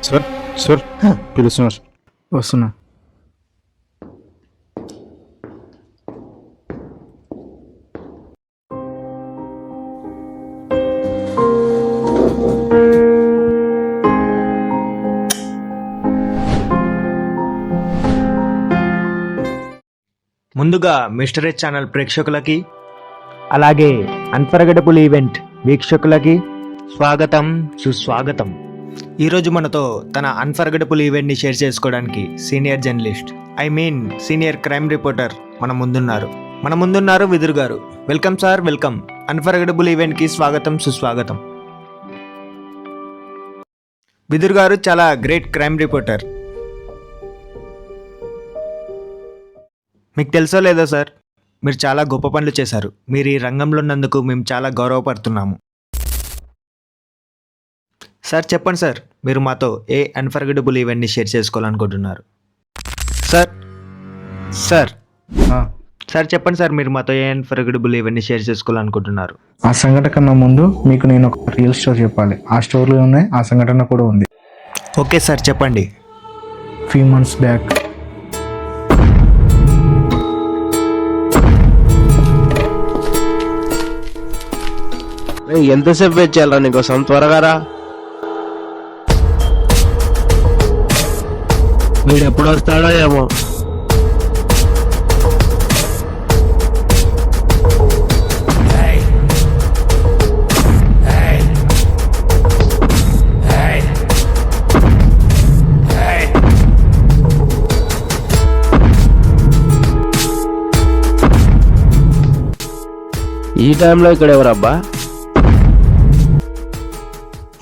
Sir sir పిలుస్తున్నారు. వస్తున్నా. ముందుగా మిస్టర్ హెచ్ ఛానల్ ప్రేక్షకులకి అలాగే అన్ఫర్గెటబుల్ ఈవెంట్ వీక్షకులకి స్వాగతం సుస్వాగతం. ఈరోజు మనతో తన అన్ఫర్గెటబుల్ ఈవెంట్ని షేర్ చేసుకోవడానికి senior journalist senior crime reporter మన ముందున్నారు విదుర్ గారు. Welcome sir, welcome. అన్ఫర్గెటబుల్ ఈవెంట్కి స్వాగతం సుస్వాగతం. విదుర్ గారు చాలా గ్రేట్ క్రైమ్ రిపోర్టర్. మీకు తెలుసో లేదో సార్, మీరు చాలా గొప్ప పనులు చేశారు. మీరు ఈ రంగంలో ఉన్నందుకు మేము చాలా గౌరవపడుతున్నాము. సార్ చెప్పండి సార్, మీరు మాతో ఏ అన్ఫర్గెటబుల్ ఈవెంట్ని షేర్ చేసుకోవాలనుకుంటున్నారు? సార్ సార్ సార్ చెప్పండి సార్, మీరు మాతో ఏ అన్ఫర్గెటబుల్ ఈవెంట్ని షేర్ చేసుకోవాలనుకుంటున్నారు? ఆ సంఘటన కన్నా ముందు మీకు నేను ఒక రియల్ స్టోరీ చెప్పాలి. ఆ స్టోరీలోనే ఆ సంఘటన కూడా ఉంది. ఓకే సార్ చెప్పండి. ఫ్యూ మంత్స్ బ్యాక్ ఎంతసేపు వెయిట్ చేయాలరా నీకోసం? త్వరగా రా. వీడు ఎప్పుడు వస్తాడో ఏమో. ఈ టైంలో ఇక్కడ ఎవరబ్బా?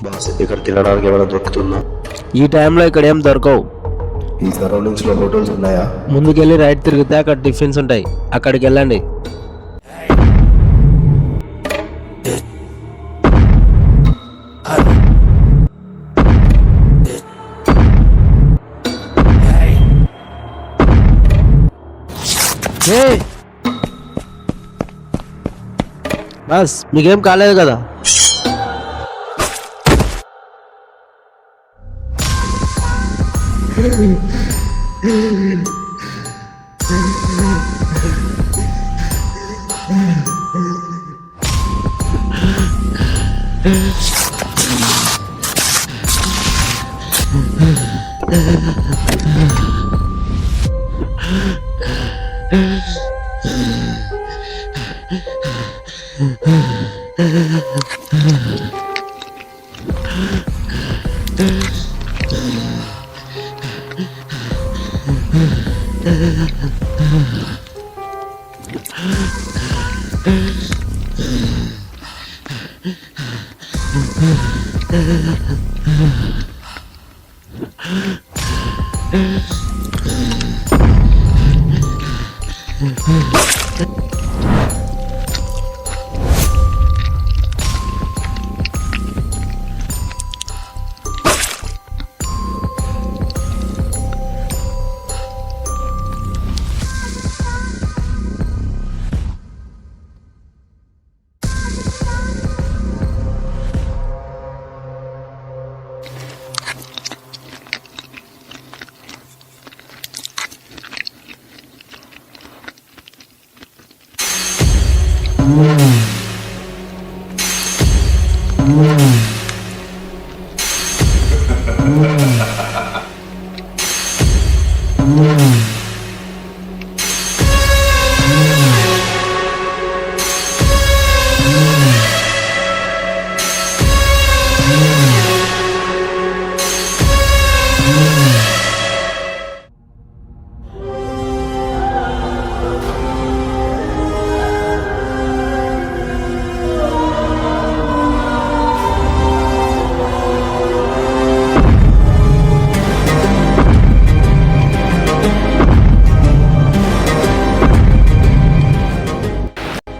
బాస్, ఇక్కడ తినడానికి ఏమైనా దొరుకుతుందా? ఈ టైంలో ఇక్కడ ఏం దొరకవు. ఈ సరౌండింగ్స్ లో హోటల్స్ ఉన్నాయా? ముందుకెళ్ళి రైట్ తిరిగితే అక్కడ టిఫిన్స్ ఉంటాయి, అక్కడికి వెళ్ళండి. బస్ మీకేం కాలేదు కదా?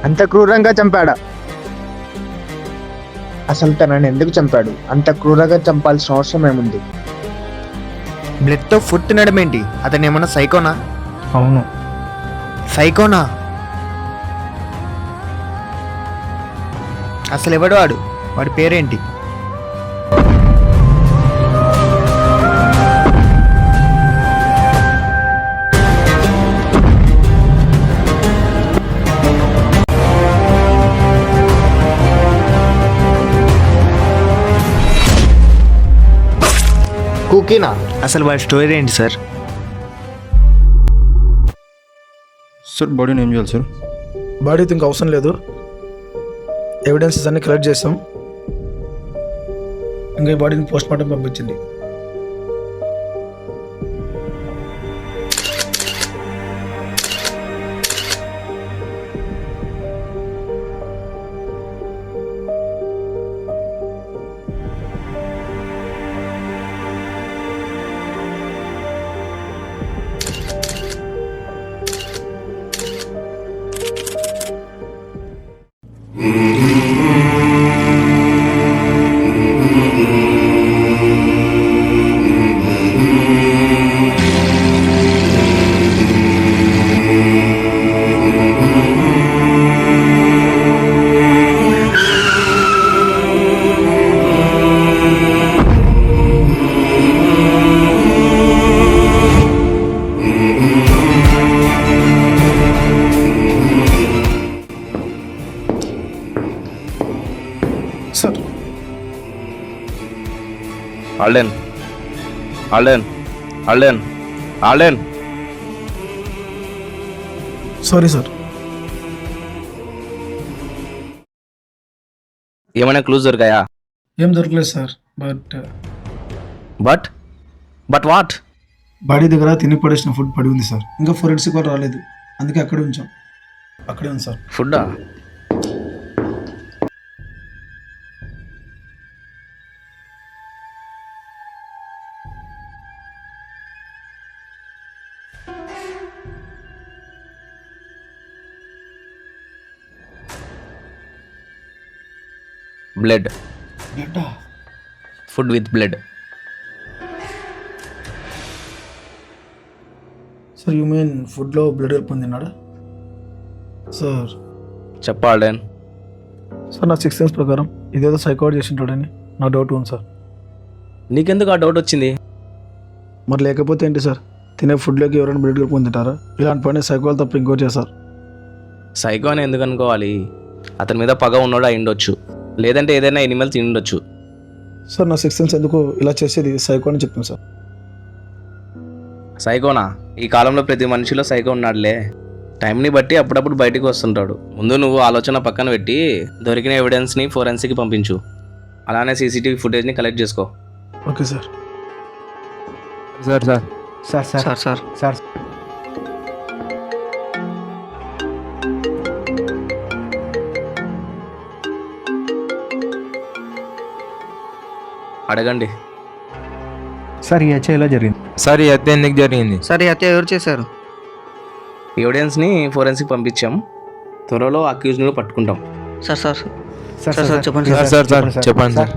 అంత క్రూరంగా చంపాడా? అసలు తనని ఎందుకు చంపాడు? అంత క్రూరంగా చంపాల్సిన అవసరం ఏముంది? బ్లడ్తో ఫుడ్ తినడం ఏంటి? అతను ఏమన్నా సైకోనా? అవును. సైకోనా? అసలు ఎవడు వాడు? వాడి పేరేంటి? కుకీనా? అసలు వాడి స్టోరీ ఏంటి సార్? సార్ బాడీని ఏం చేయాలి సార్? బాడీతో ఇంకా అవసరం లేదు, ఎవిడెన్సెస్ అన్ని కలెక్ట్ చేస్తాం. ఇంకా ఈ బాడీని పోస్ట్ మార్టం పంపించింది. Sir Alden Alden Alden Alden sorry sir. ఏమైనా క్లూజ్ దొరికాయా? ఏం దొరకలేదు sir. But but but what? Body దగ్గర తిని పడేసిన ఫుడ్ పడి ఉంది సార్. ఇంకా ఫోరెన్సిక్ వాళ్ళు రాలేదు, అందుకే అక్కడే ఉంచాం. అక్కడే ఉంది సార్. ఫుడ్డా? బ్లడ్. బ్లడ్డా? Food with blood. Sir you mean ఫుడ్లో బ్లడ్ కలుపుకొని తిన్నాడా? సార్ చెప్పు ఆల్డెన్. సార్ నా 6th సెన్స్ ప్రకారం ఇదేదో సైకాట్ చేసింటాడని నా డౌట్ ఉంది సార్. నీకెందుకు ఆ డౌట్ వచ్చింది? మరి లేకపోతే ఏంటి సార్, తినే ఫుడ్లోకి ఎవరైనా బ్లడ్ కలుపుకొని తింటారా? ఇలాంటి పని సైకోలు తప్ప ఇంకోటి చేస్తారు. సైకో అని ఎందుకు అనుకోవాలి? అతని మీద పగ ఉన్నాడు అయి ఉండొచ్చు, లేదంటే ఏదైనా ఎనిమల్ తిని ఉండొచ్చు. సార్ నా 6th సెన్స్ ఎందుకు ఇలా చేసేది సైకో అని చెప్పింది సార్. సైకోనా? ఈ కాలంలో ప్రతి మనిషిలో సైకో ఉన్నాడులే. టైంని బట్టి అప్పుడప్పుడు బయటికి వస్తుంటాడు. ముందు నువ్వు ఆలోచన పక్కన పెట్టి దొరికిన ఎవిడెన్స్ని ఫోరెన్సిక్కి పంపించు. అలానే సీసీటీవీ ఫుటేజ్ని కలెక్ట్ చేసుకో. Okay sir. Sir sir sir sir sir sir అడగండి. సార్ ఈ హత్య ఎలా జరిగింది? సార్ ఈ హత్య ఎందుకు జరిగింది? సరే హత్య ఎవరు చేశారు? ఎవిడెన్స్ని ఫోరెన్సిక్ పంపించాం. త్వరలో అక్యూజ్ను పట్టుకుంటాం. Sir sir sir sir, sir చెప్పండి సార్ సార్ సార్ చెప్పండి సార్.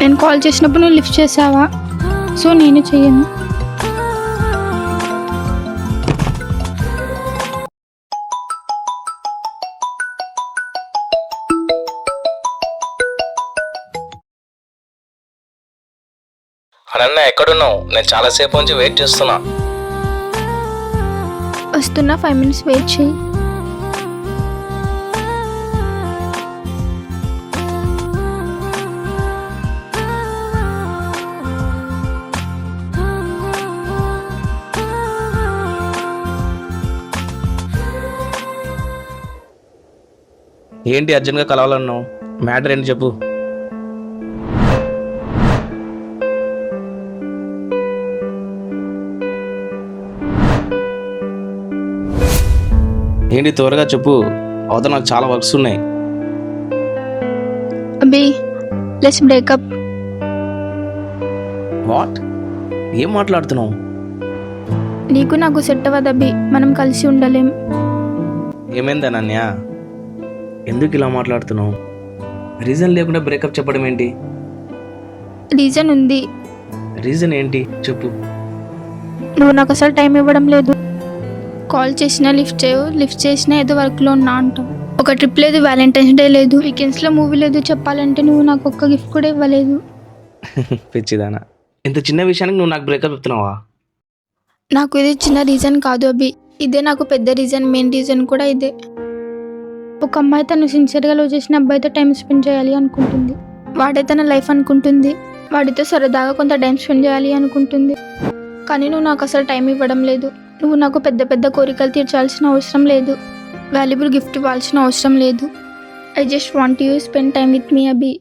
నేను కాల్ చేసినప్పుడు నువ్వు లిఫ్ట్ చేసావా? సో నేను చెయ్యను. అనన్య ఎక్కడున్నావు? నేను చాలాసేపు నుంచి వెయిట్ చేస్తున్నా. వస్తున్నా, 5 minutes వెయిట్ చేయి. ఏంటి అర్జెంట్గా కలవాలన్నావు? మ్యాటర్ ఏంటి చెప్పు. ఏంటి త్వరగా చెప్పు, అవతల నాకు చాలా వర్క్స్ ఉన్నాయి. అభి, లెట్స్ బ్రేకప్. వాట్? ఏం మాట్లాడుతున్నావు? నీకు నాకు సెట్ అవ్వదు అభి, మనం కలిసి ఉండలేం. ఏమైంది అనన్య? ఎందుకు ఇలా మాట్లాడుతున్నావు? రీజన్ లేకుండా బ్రేకప్ చెప్పడం ఏంటి? రీజన్ ఉంది. రీజన్ ఏంటి చెప్పు. నువ్వు నాకు అసలు టైం ఇవ్వడం లేదు. కాల్ చేసినా లిఫ్ట్ చేయవు, లిఫ్ట్ చేసినా ఏదో వర్క్లో ఉన్నా అంటావు. ఒక ట్రిప్ లేదు, వ్యాలంటైన్స్ డే లేదు, వీకెండ్స్లో మూవీ లేదు. చెప్పాలంటే నువ్వు నాకు ఒక్క గిఫ్ట్ కూడా ఇవ్వలేదు. పిచ్చిదానా, ఇంత చిన్న విషయానికి నువ్వు నాకు బ్రేకప్ చెప్తున్నావా? నాకు ఇది చిన్న రీజన్ కాదు అభి, ఇదే నాకు పెద్ద రీజన్, మెయిన్ రీజన్ కూడా ఇదే. ఒక అమ్మాయి తను సిన్సియర్గా లవ్ చేసిన అబ్బాయితో టైం స్పెండ్ చేయాలి అనుకుంటుంది. వాడే తన లైఫ్ అనుకుంటుంది. వాడితో సరదాగా కొంత టైం స్పెండ్ చేయాలి అనుకుంటుంది. కానీ నువ్వు నాకు అసలు టైం ఇవ్వడం లేదు. నువ్వు నాకు పెద్ద పెద్ద కోరికలు తీర్చాల్సిన అవసరం లేదు. వాల్యుబుల్ గిఫ్ట్ ఇవ్వాల్సిన అవసరం లేదు. I just want you spend time with me Abhi.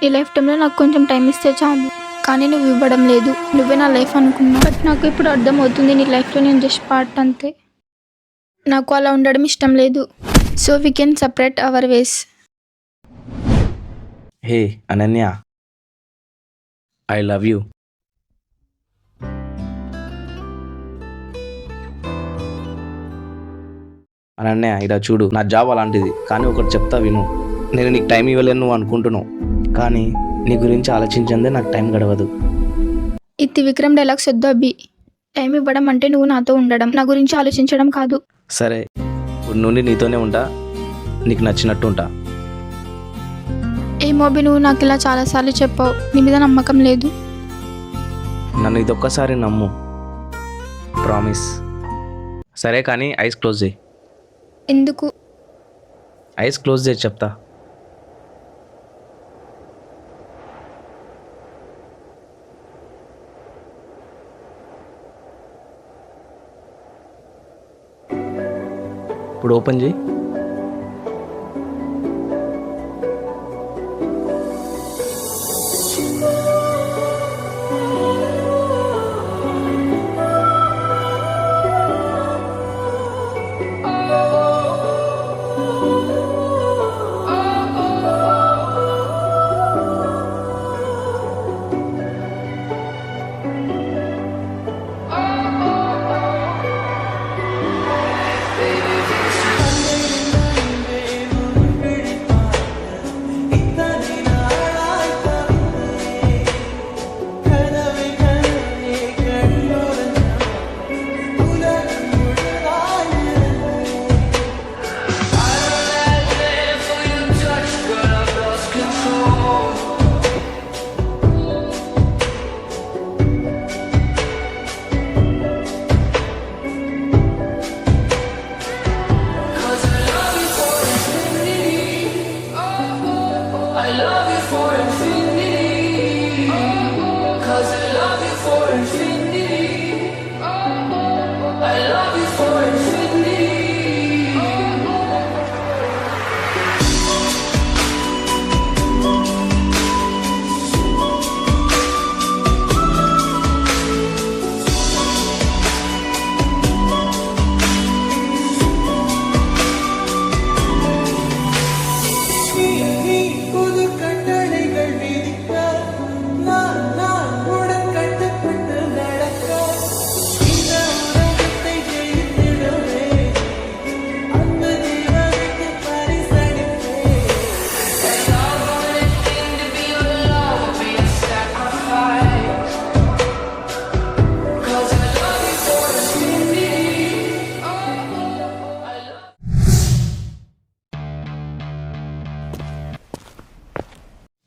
ఈ లైఫ్ టైంలో నాకు కొంచెం టైం ఇస్తే చాలు. కానీ నువ్వు ఇవ్వడం లేదు. నువ్వే నా లైఫ్ అనుకున్నావు. బట్ నాకు ఇప్పుడు అర్థమవుతుంది, నీ లైఫ్లో నేను జస్ట్ పార్ట్ అంతే. నాకు అలా ఉండడం ఇష్టం లేదు. So we can separate hour ways. Hey Ananya, I love you. Ananya ఇలా చూడు, నా జాబ్ అలాంటిది. కానీ ఒకటి చెప్తా విను. నేను నీకు టైం ఇవ్వలేను నువ్వు అనుకుంటున్నావు, కానీ నీ గురించి ఆలోచించిందే నాకు టైం గడవదు. ఈ త్రివిక్రమ్ డైలాగ్స్ వద్దు అభి. టైం ఇవ్వడం అంటే నువ్వు నాతో ఉండడం, నా గురించి ఆలోచించడం కాదు. సరే, ఇప్పుడు నుండి నీతోనే ఉంటా, నీకు నచ్చినట్టు ఉంటా. ఏమో అభి, నువ్వు నాకు ఇలా చాలాసార్లు చెప్పావు. నీ మీద నమ్మకం లేదు. నన్ను ఇదొక్కసారి నమ్ము, ప్రామిస్. సరే కానీ ఐస్ క్లోజ్ చేయి. ఎందుకు? ఐస్ క్లోజ్ చేసి చెప్తా. ఇప్పుడు ఓపెన్ చేయి.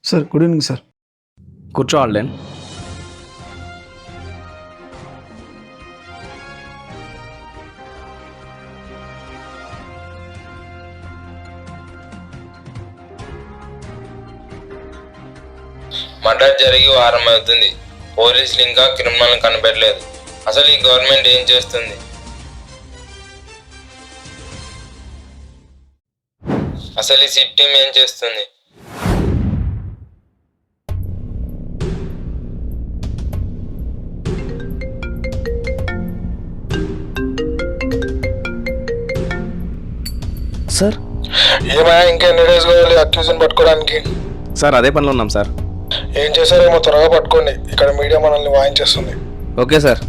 Sir good evening sir. కూర్చో ఆల్డెన్. మర్డర్ జరిగి వారం అవుతుంది. పోలీసులు ఇంకా క్రిమినల్ కనిపెట్టలేదు. అసలు ఈ గవర్నమెంట్ ఏం చేస్తుంది? అసలు ఈ సిట్ టీం ఏం చేస్తుంది? సార్ ఏమైనా ఇంకా ఎన్ని డేస్ కావాలి అక్యూజన్ పట్టుకోవడానికి? సార్ అదే పనిలో ఉన్నాం సార్. ఏం చేశారేమో త్వరగా పట్టుకోండి, ఇక్కడ మీడియా మనల్ని వాయించేస్తుంది. Okay sir.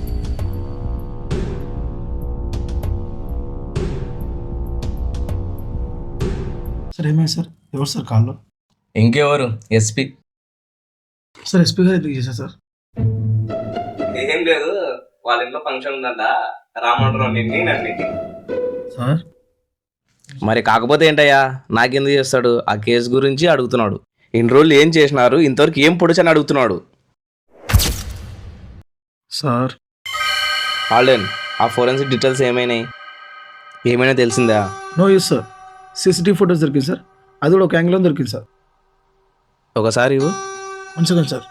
సార్ ఏమైంది సార్? ఎవరు సార్ కాల్లో? ఇంకెవరు? ఎస్పీ. సార్ ఎస్పీ గారు ఎందుకు చేశారు సార్? ఏం లేదు, వాళ్ళ ఇంట్లో ఫంక్షన్ ఉందంట, రామంటారు నిన్ను నన్ను. సార్ మరి కాకపోతే ఏంటయ్యా, నాకెందుకు చేస్తాడు? ఆ కేసు గురించి అడుగుతున్నాడు. ఇన్ని రోజులు ఏం చేసినారు, ఇంతవరకు ఏం పొడిచని అడుగుతున్నాడు. సార్ ఆల్డెన్, ఆ ఫోరెన్సిక్ డీటెయిల్స్ ఏమైనా తెలిసిందా? No use sir. CCTV photos దొరికింది సార్, అది కూడా ఒక యాంగిల్లో దొరికింది సార్. ఒకసారి ఇవ్వు. One second sir.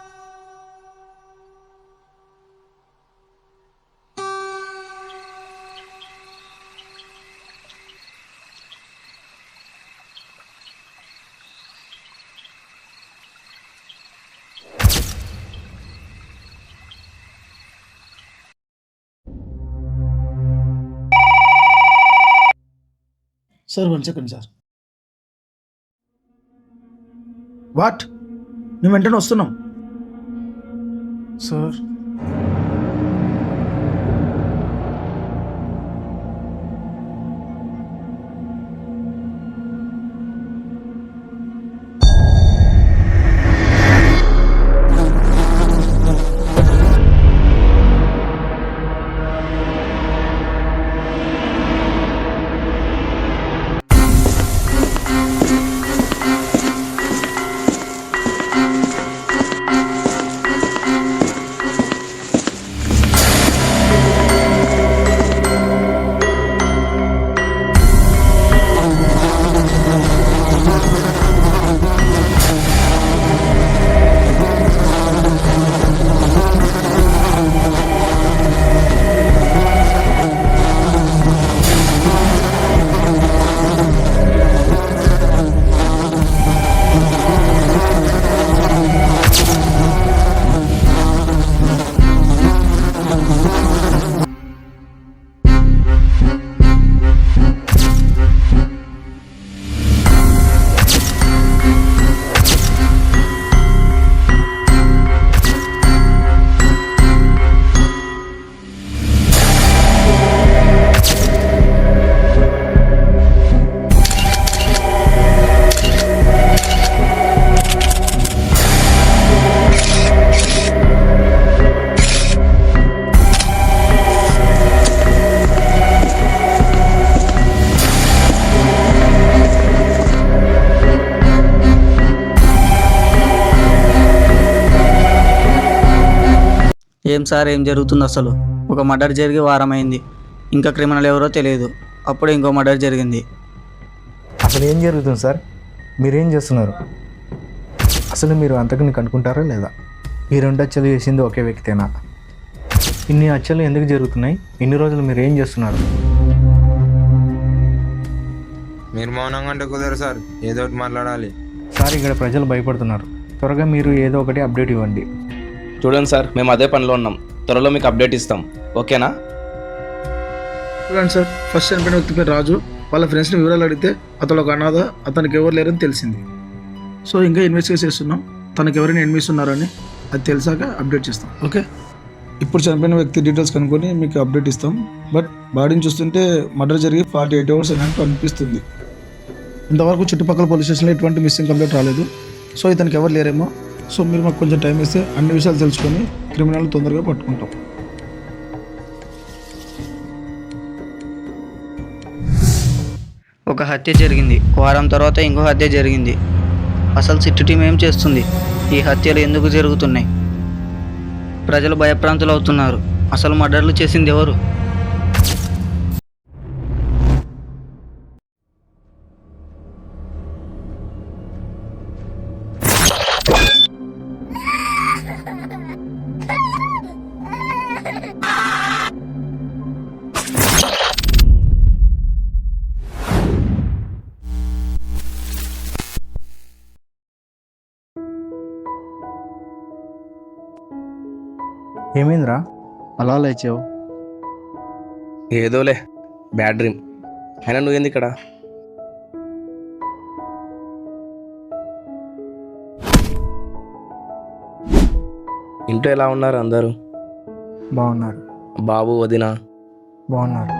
Sir 1 second sir. What? మేము వెంటనే వస్తున్నాం సార్. ఏం సార్, ఏం జరుగుతుంది అసలు? ఒక మర్డర్ జరిగి వారమైంది, ఇంకా క్రిమినల్ ఎవరో తెలియదు, అప్పుడు ఇంకో మర్డర్ జరిగింది. అసలు ఏం జరుగుతుంది సార్? మీరేం చేస్తున్నారు? అసలు మీరు అంతకుని కనుక్కుంటారా లేదా? ఈ 2 హత్యలు చేసింది ఒకే వ్యక్తేనా? ఇన్ని హత్యలు ఎందుకు జరుగుతున్నాయి? ఇన్ని రోజులు మీరు ఏం చేస్తున్నారు? మీరు మౌనంగా అంటే కుదరదు సార్, ఏదో ఒకటి మాట్లాడాలి. సార్ ఇక్కడ ప్రజలు భయపడుతున్నారు, త్వరగా మీరు ఏదో ఒకటి అప్డేట్ ఇవ్వండి. చూడండి సార్, మేము అదే పనిలో ఉన్నాం, త్వరలో మీకు అప్డేట్ ఇస్తాం. ఓకేనా? చూడండి సార్, ఫస్ట్ చనిపోయిన వ్యక్తి పేరు రాజు. వాళ్ళ ఫ్రెండ్స్ని వివరాలు అడిగితే అతను ఒక అనాథ, అతనికి ఎవరు లేరని తెలిసింది. సో ఇంకా ఇన్వెస్టిగేట్ చేస్తున్నాం, తనకు ఎవరైనా ఎనిమిస్ ఉన్నారని. అది తెలిసాక అప్డేట్ చేస్తాం. ఓకే, ఇప్పుడు చనిపోయిన వ్యక్తి డీటెయిల్స్ కనుక్కొని మీకు అప్డేట్ ఇస్తాం. బట్ బాడీని చూస్తుంటే మర్డర్ జరిగి 48 hours అయినట్టు అనిపిస్తుంది. ఇంతవరకు చుట్టుపక్కల పోలీస్ స్టేషన్లో ఎటువంటి మిస్సింగ్ కంప్లైంట్ రాలేదు. సో ఇతనికి ఎవరు లేరేమో. సో మీరు మాకు కొంచెం టైం ఇస్తే అన్ని విషయాలు తెలుసుకొని క్రిమినల్ తొందరగా పట్టుకుంటాం. ఒక హత్య జరిగింది, వారం తర్వాత ఇంకో హత్య జరిగింది. అసలు సిట్టు టీం ఏం చేస్తుంది? ఈ హత్యలు ఎందుకు జరుగుతున్నాయి? ప్రజలు భయప్రాంతులు అవుతున్నారు. అసలు మర్డర్లు చేసింది ఎవరు? ఏమైందిరా అలా లేచావు? ఏదోలే, బ్యాడ్ డ్రీమ్. అయినా నువ్వేంది ఇక్కడ? ఇంట్లో ఎలా ఉన్నారు అందరూ? బాగున్నారు. బాబు, వదిన? బాగున్నారు.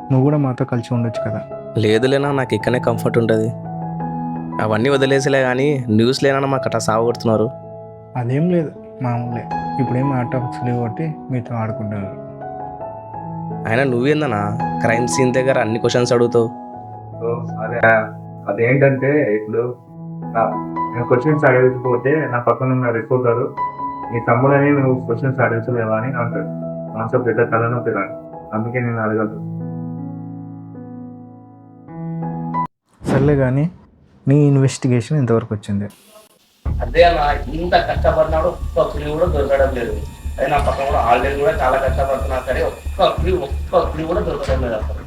నువ్వు కూడా మాతో కలిసి ఉండొచ్చు కదా. లేదులేనా, నాకు ఇక్కడనే కంఫర్ట్ ఉంటుంది. అవన్నీ వదిలేసలే కానీ న్యూస్ లేనా మాకు అట్లా సాగు కొడుతున్నారు. అదేం లేదు, మామూలే. ఇప్పుడేం ఆ టాపిక్స్ లేవు కాబట్టి మీతో ఆడుకుంటున్నారు. అయినా నువ్వేందన్నా క్రైమ్ సీన్ దగ్గర అన్ని క్వశ్చన్స్ అడుగుతావు? అదే అదేంటంటే ఇప్పుడు నేను క్వశ్చన్స్ అడగకపోతే నా పక్కన ఉన్న రిపోర్టర్ నీ తమ్ముడని నువ్వు క్వశ్చన్స్ అడగలేవా అని అంటాడు. మనసు పెద్ద తలనొప్పి రాదు, అందుకే నేను అడగదు. సర్లే కానీ నీ ఇన్వెస్టిగేషన్ ఎంతవరకు వచ్చింది? అదే అన్న, ఇంత కష్టపడినాడు ఒక్క క్లూ కూడా దొరకడం లేదు. అదే నా పక్కన కూడా ఆల్రెడీ కూడా చాలా కష్టపడుతున్నా సరే ఒక్క క్లూ కూడా దొరకడం లేదు అసలు.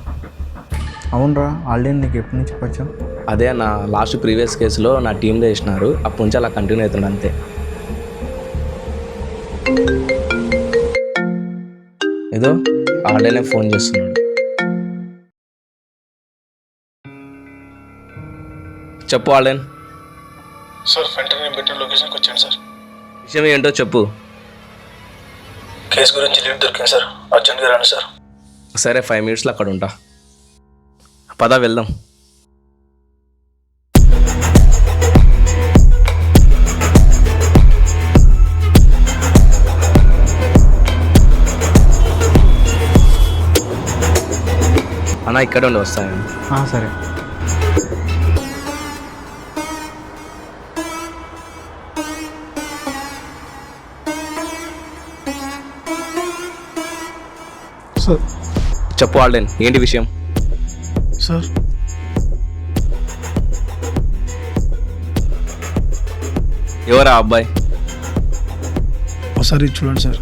అవునరా, ఆల్రెడీ నీకు ఎప్పటి నుంచి వచ్చాం? అదే నా లాస్ట్ ప్రీవియస్ కేసులో నా టీంలో వేసినారు, అప్పటి నుంచి అలా కంటిన్యూ అవుతుంది అంతే. ఏదో ఆల్రెడీ ఫోన్ చేస్తున్నాడు. చెప్పు ఆల్రెడీ. సార్ వెంటనే నేను పెట్టిన లొకేషన్కి వచ్చాను సార్. విషయం ఏంటో చెప్పు. కేసు గురించి లీడ్ దొరికింది సార్, అర్జెంట్గా రండి సార్. సరే, 5 minutesలో అక్కడ ఉంటా. పద వెళ్దాం. అన్న ఇక్కడ ఉండి వస్తాను. సరే. సార్ చెప్పు ఆల్డెన్, ఏంటి విషయం? సార్ ఎవరా అబ్బాయి? ఒకసారి చూడండి సార్.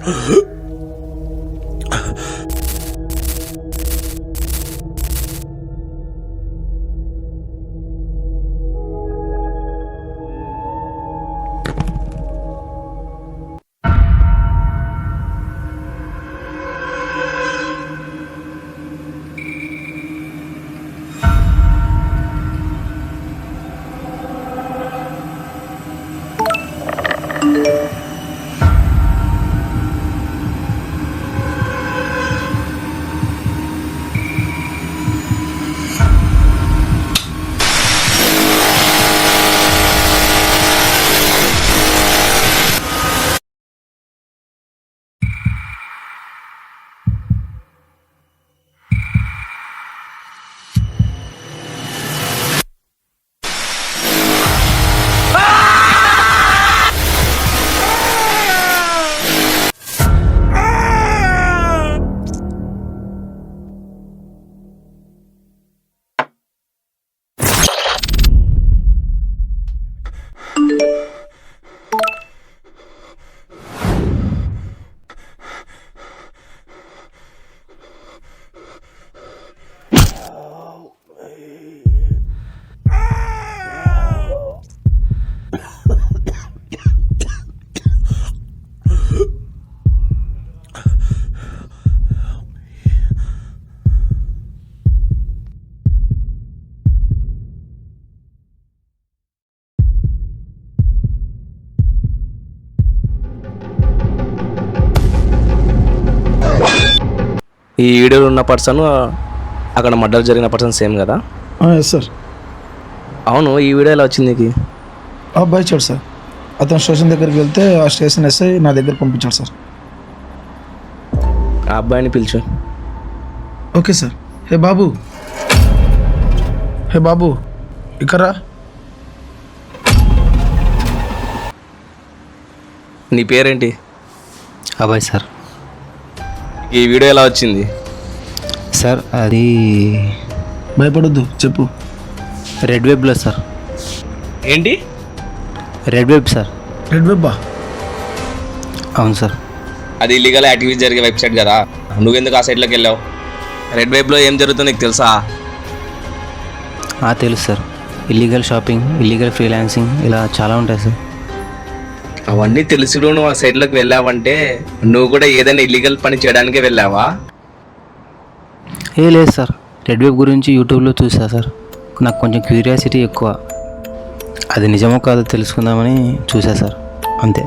ఈ వీడియోలో ఉన్న పర్సన్ అక్కడ మర్డర్ జరిగిన పర్సన్ సేమ్ కదా? Yes sir. అవును, ఈ వీడియో ఎలా వచ్చింది నీకు? ఆ అబ్బాయి ఇచ్చాడు సార్. అతను స్టేషన్ దగ్గరికి వెళ్తే ఆ స్టేషన్ ఎస్ఐ నా దగ్గర పంపించాడు సార్. ఆ అబ్బాయిని పిలిచు. Okay sir. హే బాబు, హే బాబు, ఇక్కరా. నీ పేరేంటి? అబ్బాయి సార్. ఈ వీడియో ఎలా వచ్చింది? సార్ అది భయపడొద్దు, చెప్పు. రెడ్ వెబ్లో సార్. ఏంటి? Red web sir. రెడ్ వెబ్బా? అవును సార్. అది ఇల్లీగల్ యాక్టివిటీ జరిగే వెబ్సైట్ కదా, నువ్వెందుకు ఆ సైట్లోకి వెళ్ళావు? రెడ్ వెబ్లో ఏం జరుగుతుందో నీకు తెలుసా? తెలుసు sir. Illegal shopping, illegal freelancing ఇలా చాలా ఉంటాయి సార్. అవన్నీ తెలిసి నువ్వు ఆ సైట్లోకి వెళ్ళావంటే నువ్వు కూడా ఏదైనా ఇల్లీగల్ పని చేయడానికే వెళ్ళావా? లేదు సార్, రెడ్ వెబ్ గురించి యూట్యూబ్లో చూసా సార్. నాకు కొంచెం క్యూరియాసిటీ ఎక్కువ, అది నిజమో కాదో తెలుసుకుందామని చూసా సార్, అంతే.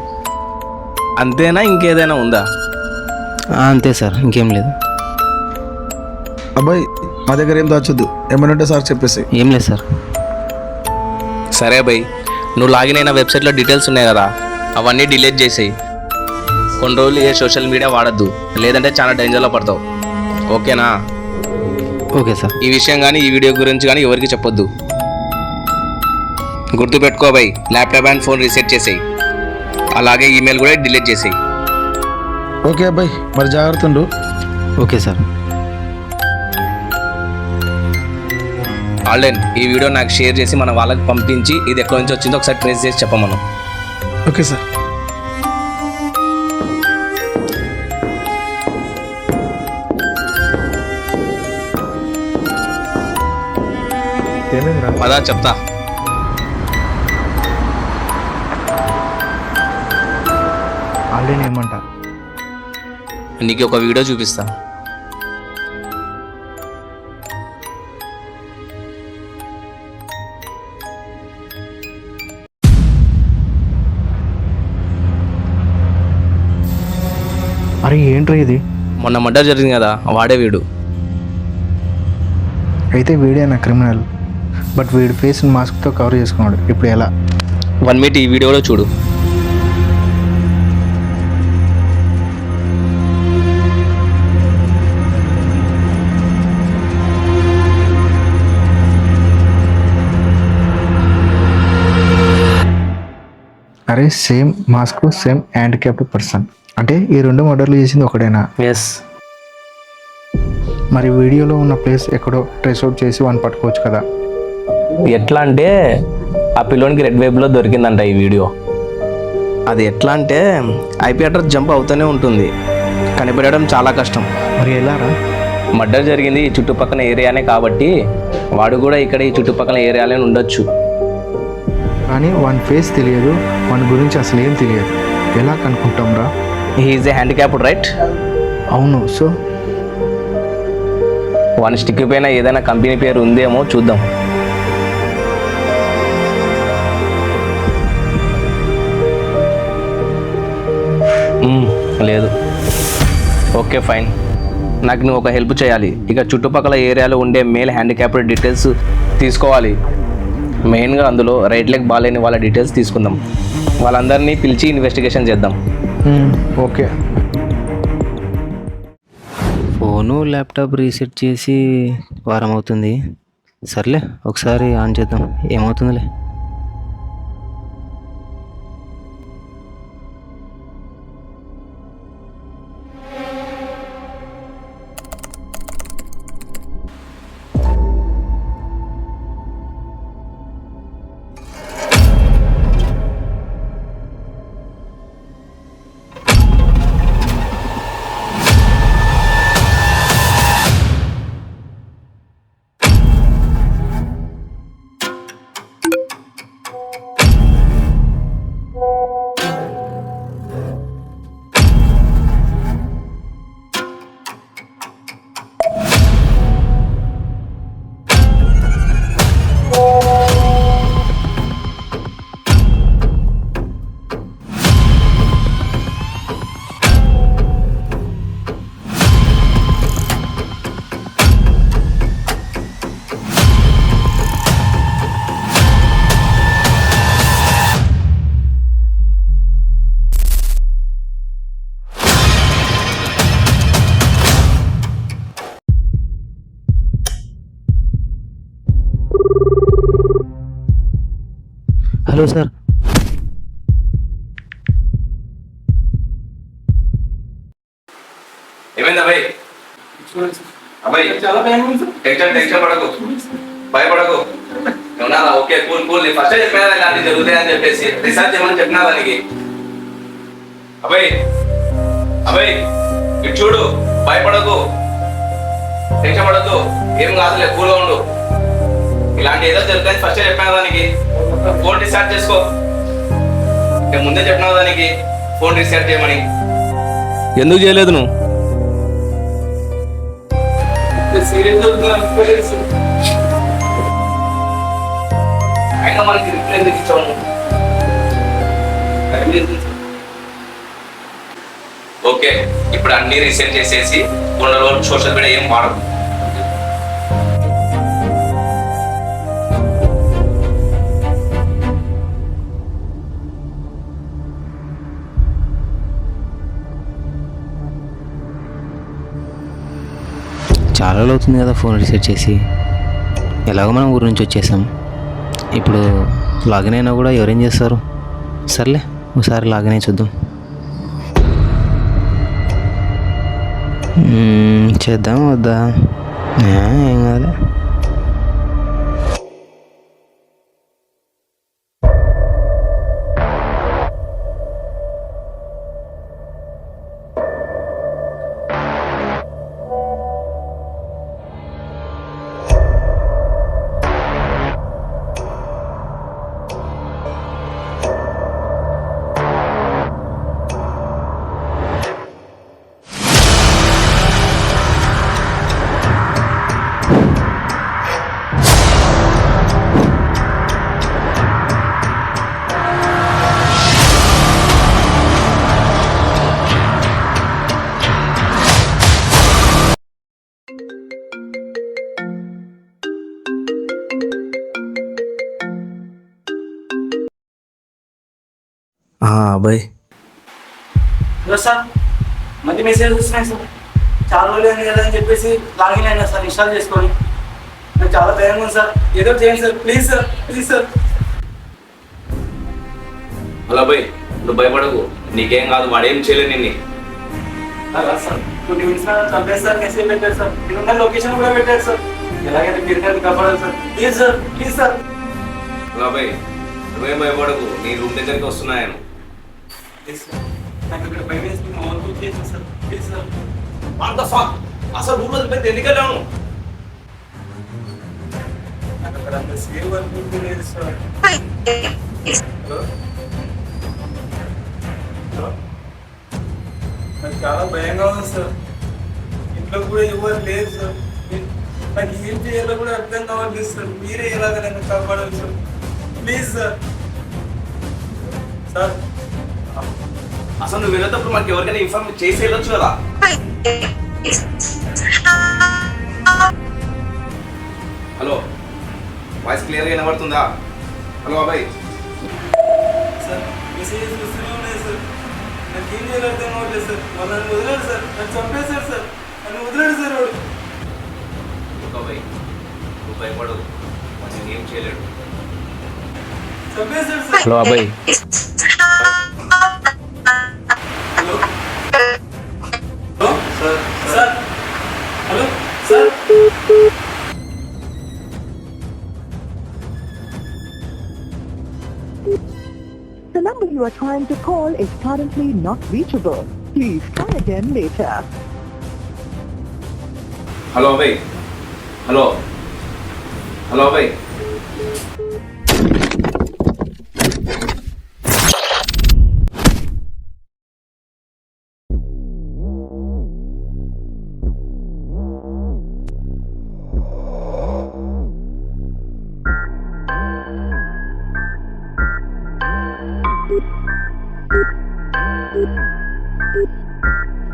అంతేనా, ఇంకేదైనా ఉందా? అంతే సార్, ఇంకేం లేదు. అబ్బాయి మా దగ్గర ఏం దాచొద్దు, ఏమైనా ఉంటే సార్ చెప్పేసి. ఏం లేదు సార్. సరే బై, నువ్వు లాగిన్ అయిన వెబ్సైట్లో డీటెయిల్స్ ఉన్నాయి కదా, అవన్నీ డిలీట్ చేసేయి. కొన్ని రోజులు ఏ సోషల్ మీడియా వాడద్దు, లేదంటే చాలా డేంజర్లో పడతావు. ఓకేనా? Okay sir. ఈ విషయం కానీ ఈ వీడియో గురించి కానీ ఎవరికి చెప్పొద్దు. గుర్తుపెట్టుకో bye, laptop and phone reset చేసేయి. అలాగే ఈమెయిల్ కూడా డిలీట్ చేసేయి. ఓకే అబ్బాయి, మరి జాగ్రత్త ఉండు. Okay sir. ఆల్రెడీ ఈ వీడియో నాకు షేర్ చేసి మన వాళ్ళకి పంపించి ఇది ఎక్కడి నుంచి వచ్చిందో ఒకసారి ట్రేస్ చేసి చెప్పమను. Okay sir. ఏమైందిరా? పదా చెప్తా. ఆల్రెడీ ఏమంటా? నీకు ఒక వీడియో చూపిస్తా. అరే ఏంట్రా ఇది? మొన్న మర్డర్ జరిగింది కదా, వాడే వీడు. అయితే వీడే నా క్రిమినల్, బట్ వీడి ఫేస్ మాస్క్తో కవర్ చేసుకున్నాడు. ఇప్పుడు ఎలా? 1 మినిట్ ఈ వీడియోలో చూడు. అరే same mask, same handicapped person. అంటే ఈ 2 మర్డర్లు చేసింది ఒకడేనా? ఎస్. మరి వీడియోలో ఉన్న ప్లేస్ ఎక్కడో ట్రేస్ అవుట్ చేసి వాడిని పట్టుకోవచ్చు కదా? ఎట్లా అంటే ఆ పిల్లోనికి రెడ్ వెబ్లో దొరికిందంట ఈ వీడియో. అది ఎట్లా అంటే ఐపీ అడ్రస్ జంప్ అవుతూనే ఉంటుంది, కనిపెట్టడం చాలా కష్టం. మరి ఎలా రా? మర్డర్ జరిగింది ఈ చుట్టుపక్కల ఏరియానే కాబట్టి వాడు కూడా ఇక్కడ ఈ చుట్టుపక్కల ఏరియాలోనే ఉండొచ్చు. కానీ వాని ఫేస్ తెలియదు, వాని గురించి అసలు ఏం తెలియదు, ఎలా కనుక్కుంటాం రా? హీఈస్ ఏ హ్యాండిక్యాప్డ్ రైట్. అవును. సో వాని స్టిక్ పైన ఏదైనా కంపెనీ పేరు ఉందేమో చూద్దాం. లేదు. Okay fine. నాకు నువ్వు ఒక హెల్ప్ చేయాలి. ఇక చుట్టుపక్కల ఏరియాలో ఉండే మేల్ హ్యాండిక్యాప్డ్ డీటెయిల్స్ తీసుకోవాలి. మెయిన్గా అందులో రైట్ లెగ్ బాగాలేని వాళ్ళ డీటెయిల్స్ తీసుకుందాం. వాళ్ళందరినీ పిలిచి ఇన్వెస్టిగేషన్ చేద్దాం. ఓకే. ఫోను ల్యాప్టాప్ రీసెట్ చేసి వారం అవుతుంది. సర్లే ఒకసారి ఆన్ చేద్దాం, ఏమవుతుందిలే. Hello sir. ఏమైంది అబ్బాయి? అబ్బాయి టెన్షన్ పడకు, భయపడకు. అవునా? Okay cool cool. నేను ఫస్ట్ చెప్పినా ఇలాంటివి జరుగుతాయని చెప్పేసి రీసెర్చ్ చేయమని చెప్పినా దానికి. అబ్బాయి అబ్బాయి ఇటు చూడు, భయపడకు, టెన్షన్ పడద్దు, ఏం కాదులే, కూల్గా ఉండు. ఇలాంటి ఏదో జరుగుతాయని ఫస్ట్ చెప్పినా దానికి. ఫోన్ రీస్టార్ట్ చేసుకో. నేను ముందే చెప్పినా దానికి ఫోన్ రీస్టార్ట్ చేయమని. ఎందుకు చేయలేదు నువ్వు? అయినా మనకి రిప్లై ఎందుకు ఇచ్చావు? ఓకే, ఇప్పుడు అన్ని రీసెంట్ చేసేసి కొన్ని రోజులు సోషల్ మీడియా ఏం వాడదు. చాలా రోజులు అవుతుంది కదా ఫోన్ రీసెట్ చేసి. ఎలాగో మనం ఊరి నుంచి వచ్చేసాం. ఇప్పుడు లాగిన్ అయినా కూడా ఎవరేం చేస్తారు? సర్లే ఒకసారి లాగిన్ అయి చూద్దాం. చేద్దాం వద్దా? ఏం కాదు. అబ్బాయి సార్ మంచి మెసేజ్ వస్తున్నాయి సార్. చాలా రోజులు అయింది కదా అని చెప్పేసి లాగిన్ అయినా సార్ ఇన్స్టాల్ చేసుకొని. నాకు చాలా భయంగా ఉంది సార్, ఏదో చేయండి sir, please sir, please sir. అలా అబ్బాయి నువ్వు భయపడకు, నీకేం కాదు, వాడేం చేయలేదు నిన్ను. అలా sir 2 minutes complaint sir, message పెట్టారు సార్, మీరున్న లొకేషన్ కూడా పెట్టారు సార్. ఎలాగైతే మీరు కాపాడాలి sir, please sir, please sir. అలా అబ్బాయి నువ్వేం భయపడకు, నీ రూమ్ దగ్గరికి వస్తున్నాయను. ప్లీజ్ సార్ నాకు ఇక్కడ భయం వేసుకుని మా వాళ్ళు చేసాను సార్ ప్లీజ్ సార్ అసలు రూమ్ వదిలిపెట్టి ఎందుకెళ్ళాను? నాకు అక్కడ అంత సేవ్ అనుకుంటలేదు సార్. హలో హలో నాకు చాలా భయంగా ఉంది సార్. ఇంట్లో కూడా ఎవరు లేదు సార్. నాకు ఏం చేయాలో కూడా అర్థం కావట్లేదు సార్. మీరే ఎలాగ నన్ను కాపాడాలి సార్. Please sir. సార్ అసలు నువ్వు వెళ్ళేటప్పుడు మాకు ఎవరికైనా ఇన్ఫార్మ్ చేసి వెళ్ళొచ్చు కదా. హలో, వాయిస్ క్లియర్గా వినబడుతుందా? హలో అబ్బాయి. సార్ మెసేజెస్ వస్తూనే ఉన్నాయి సార్. నాకు ఏం చేయాలో అర్థం కావట్లేదు సార్. వాళ్ళు నన్ను వదిలేడు సార్. నన్ను చంపేశారు సార్. నన్ను వదిలేడు సార్ వాడు. అబ్బాయి నువ్వు భయపడదు, మనం ఏం చేయలేడు. చంపేశారు సార్. హలో అబ్బాయి. Hello hello sir sir hello sir. The number you are trying to call is currently not reachable. Please try again later. Hello అబ్బాయి. హలో హలో అబ్బాయి.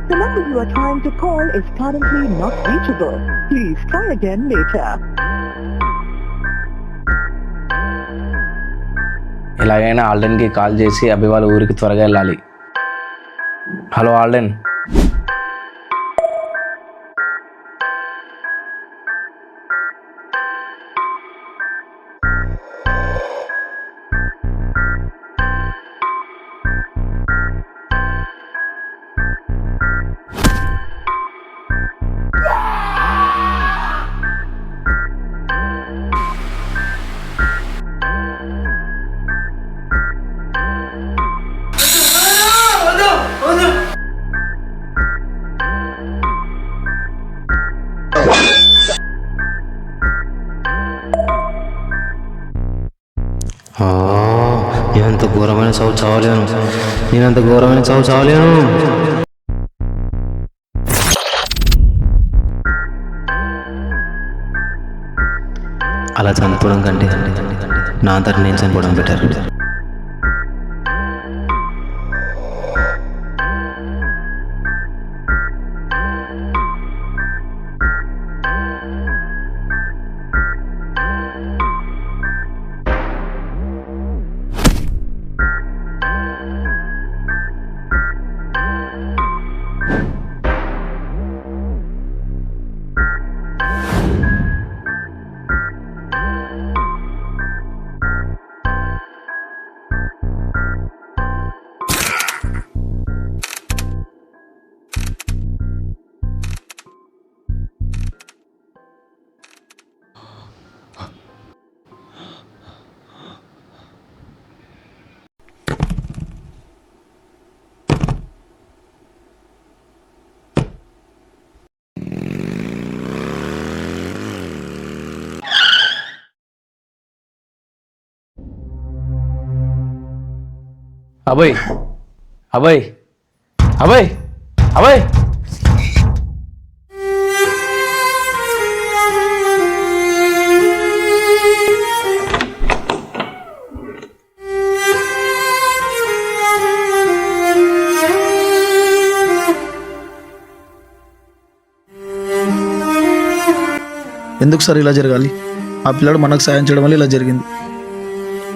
The number you are trying to call is currently not reachable. Please try again later. ఎలాగైనా ఆల్డెన్కి call చేసి అభి వాళ్ళ ఊరికి త్వరగా వెళ్ళాలి. Hello Alden. నేనంత ఘోరమైన చావు చావలేను. నేనంత ఘోరమైన చావు చావలేను. అలా చనిపోవడం కంటే నా అంతటి నేను చనిపోవడం బెటర్. అభయ్ అభయ్ అభయ్ అభయ్. ఎందుకు సార్ ఇలా జరగాలి? ఆ పిల్లడు మనకు సాయం చేయడం వల్ల ఇలా జరిగింది.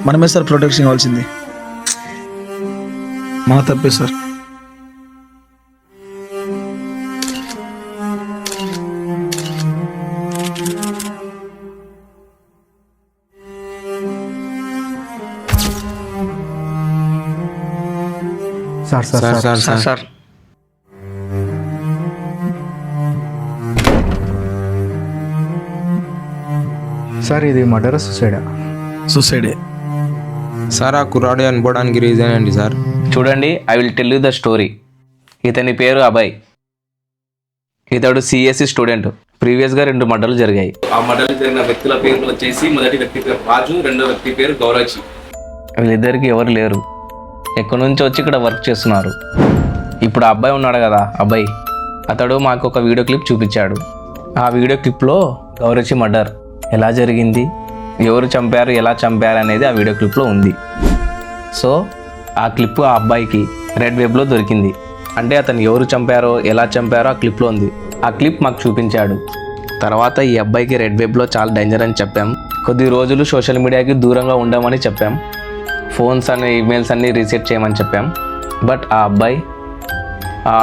మనమే సార్ ప్రొటెక్షన్ ఇవ్వాల్సింది. మన తప్పే sir. Sir sir sir sir sir sir ఇది మర్డర్ సూసైడా? సూసైడే సార్. ఆ కుర్రాడు చనిపోవడానికి రీజన్ ఏంటి సార్? చూడండి, I will tell you the story. ఇతని పేరు అభయ్. ఇతడు సిఎస్సి స్టూడెంట్. ప్రీవియస్గా 2 మర్డర్లు జరిగాయి. ఆ మర్డర్లు జరిగిన వ్యక్తుల పేర్లు వచ్చేసి మొదటి వ్యక్తి పేరు రాజు, రెండో వ్యక్తి పేరు గౌరక్షి. వీళ్ళిద్దరికి ఎవరు లేరు. ఎక్కడి నుంచి వచ్చి ఇక్కడ వర్క్ చేస్తున్నారు. ఇప్పుడు ఆ అబ్బాయి ఉన్నాడు కదా, అబ్బాయి, అతడు మాకు ఒక వీడియో క్లిప్ చూపించాడు. ఆ వీడియో క్లిప్లో గౌరక్షి మర్డర్ ఎలా జరిగింది, ఎవరు చంపారు, ఎలా చంపారు అనేది ఆ వీడియో క్లిప్లో ఉంది. సో ఆ క్లిప్ ఆ అబ్బాయికి రెడ్ వెబ్లో దొరికింది. అంటే అతను ఎవరు చంపారో, ఎలా చంపారో ఆ క్లిప్లో ఉంది. ఆ క్లిప్ మాకు చూపించాడు. తర్వాత ఈ అబ్బాయికి రెడ్ వెబ్లో చాలా డేంజర్ అని చెప్పాం. కొద్ది రోజులు సోషల్ మీడియాకి దూరంగా ఉండమని చెప్పాం. ఫోన్స్ అన్ని, ఈమెయిల్స్ అన్నీ రీసెట్ చేయమని చెప్పాం. బట్ ఆ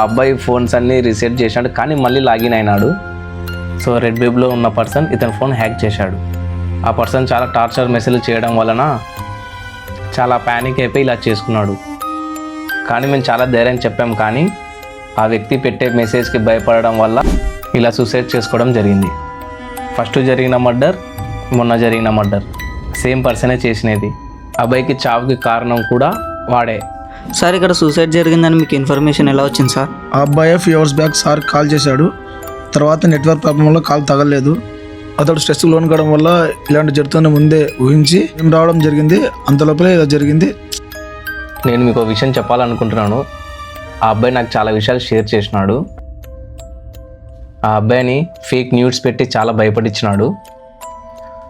అబ్బాయి ఫోన్స్ అన్నీ రీసెట్ చేశాడు, కానీ మళ్ళీ లాగిన్ అయినాడు. సో రెడ్ వెబ్లో ఉన్న పర్సన్ ఇతని ఫోన్ హ్యాక్ చేశాడు. ఆ పర్సన్ చాలా టార్చర్ మెసేజ్ చేయడం వలన చాలా ప్యానిక్ అయిపోయి ఇలా చేసుకున్నాడు. కానీ మేము చాలా ధైర్యం చెప్పాం, కానీ ఆ వ్యక్తి పెట్టే మెసేజ్కి భయపడడం వల్ల ఇలా సూసైడ్ చేసుకోవడం జరిగింది. ఫస్ట్ జరిగిన మర్డర్, మొన్న జరిగిన మర్డర్ సేమ్ పర్సనే చేసినది. అబ్బాయికి చావుకి కారణం కూడా వాడే. సార్ ఇక్కడ సూసైడ్ జరిగిందని మీకు ఇన్ఫర్మేషన్ ఎలా వచ్చింది సార్? ఆ అబ్బాయి few hours back sir call చేశాడు. తర్వాత నెట్వర్క్ ప్రాబ్లం వల్ల కాల్ తగలేదు. అతడు స్ట్రెస్ లోన్ కావడం వల్ల ఇలాంటి జరుగుతున్న ముందే ఊహించి ఏం రావడం జరిగింది. అంతలోపలే ఇలా జరిగింది. నేను మీకు ఒక విషయం చెప్పాలనుకుంటున్నాను. ఆ అబ్బాయి నాకు చాలా విషయాలు షేర్ చేసినాడు. ఆ అబ్బాయిని ఫేక్ న్యూస్ పెట్టి చాలా భయపడించినాడు.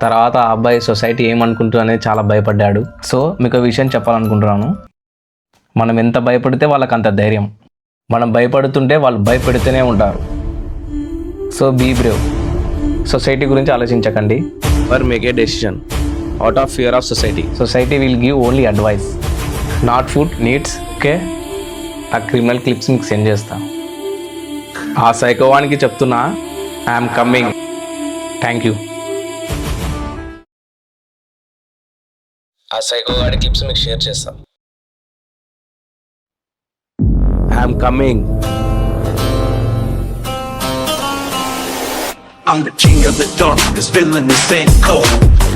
తర్వాత ఆ అబ్బాయి సొసైటీ ఏమనుకుంటుంది అనేది చాలా భయపడ్డాడు. సో మీకు ఒక విషయం చెప్పాలనుకుంటున్నాను. మనం ఎంత భయపడితే వాళ్ళకి అంత ధైర్యం. మనం భయపడుతుంటే వాళ్ళు భయపెడుతూనే ఉంటారు. So be Brave. సొసైటీ గురించి ఆలోచించకండి. For make a decision out of fear of society. Society will give only advice, not food needs. Okay, ఆ క్రిమినల్ క్లిప్స్ మీకు సెండ్ చేస్తా. ఆ సైకోవానికి చెప్తున్నా, ఐఎమ్ కమ్మింగ్. Thank you. ఆ సైకోవాడి క్లిప్స్ మీకు షేర్ చేస్తా. I'm coming. I'm the king of the dark, this villain is dead cold.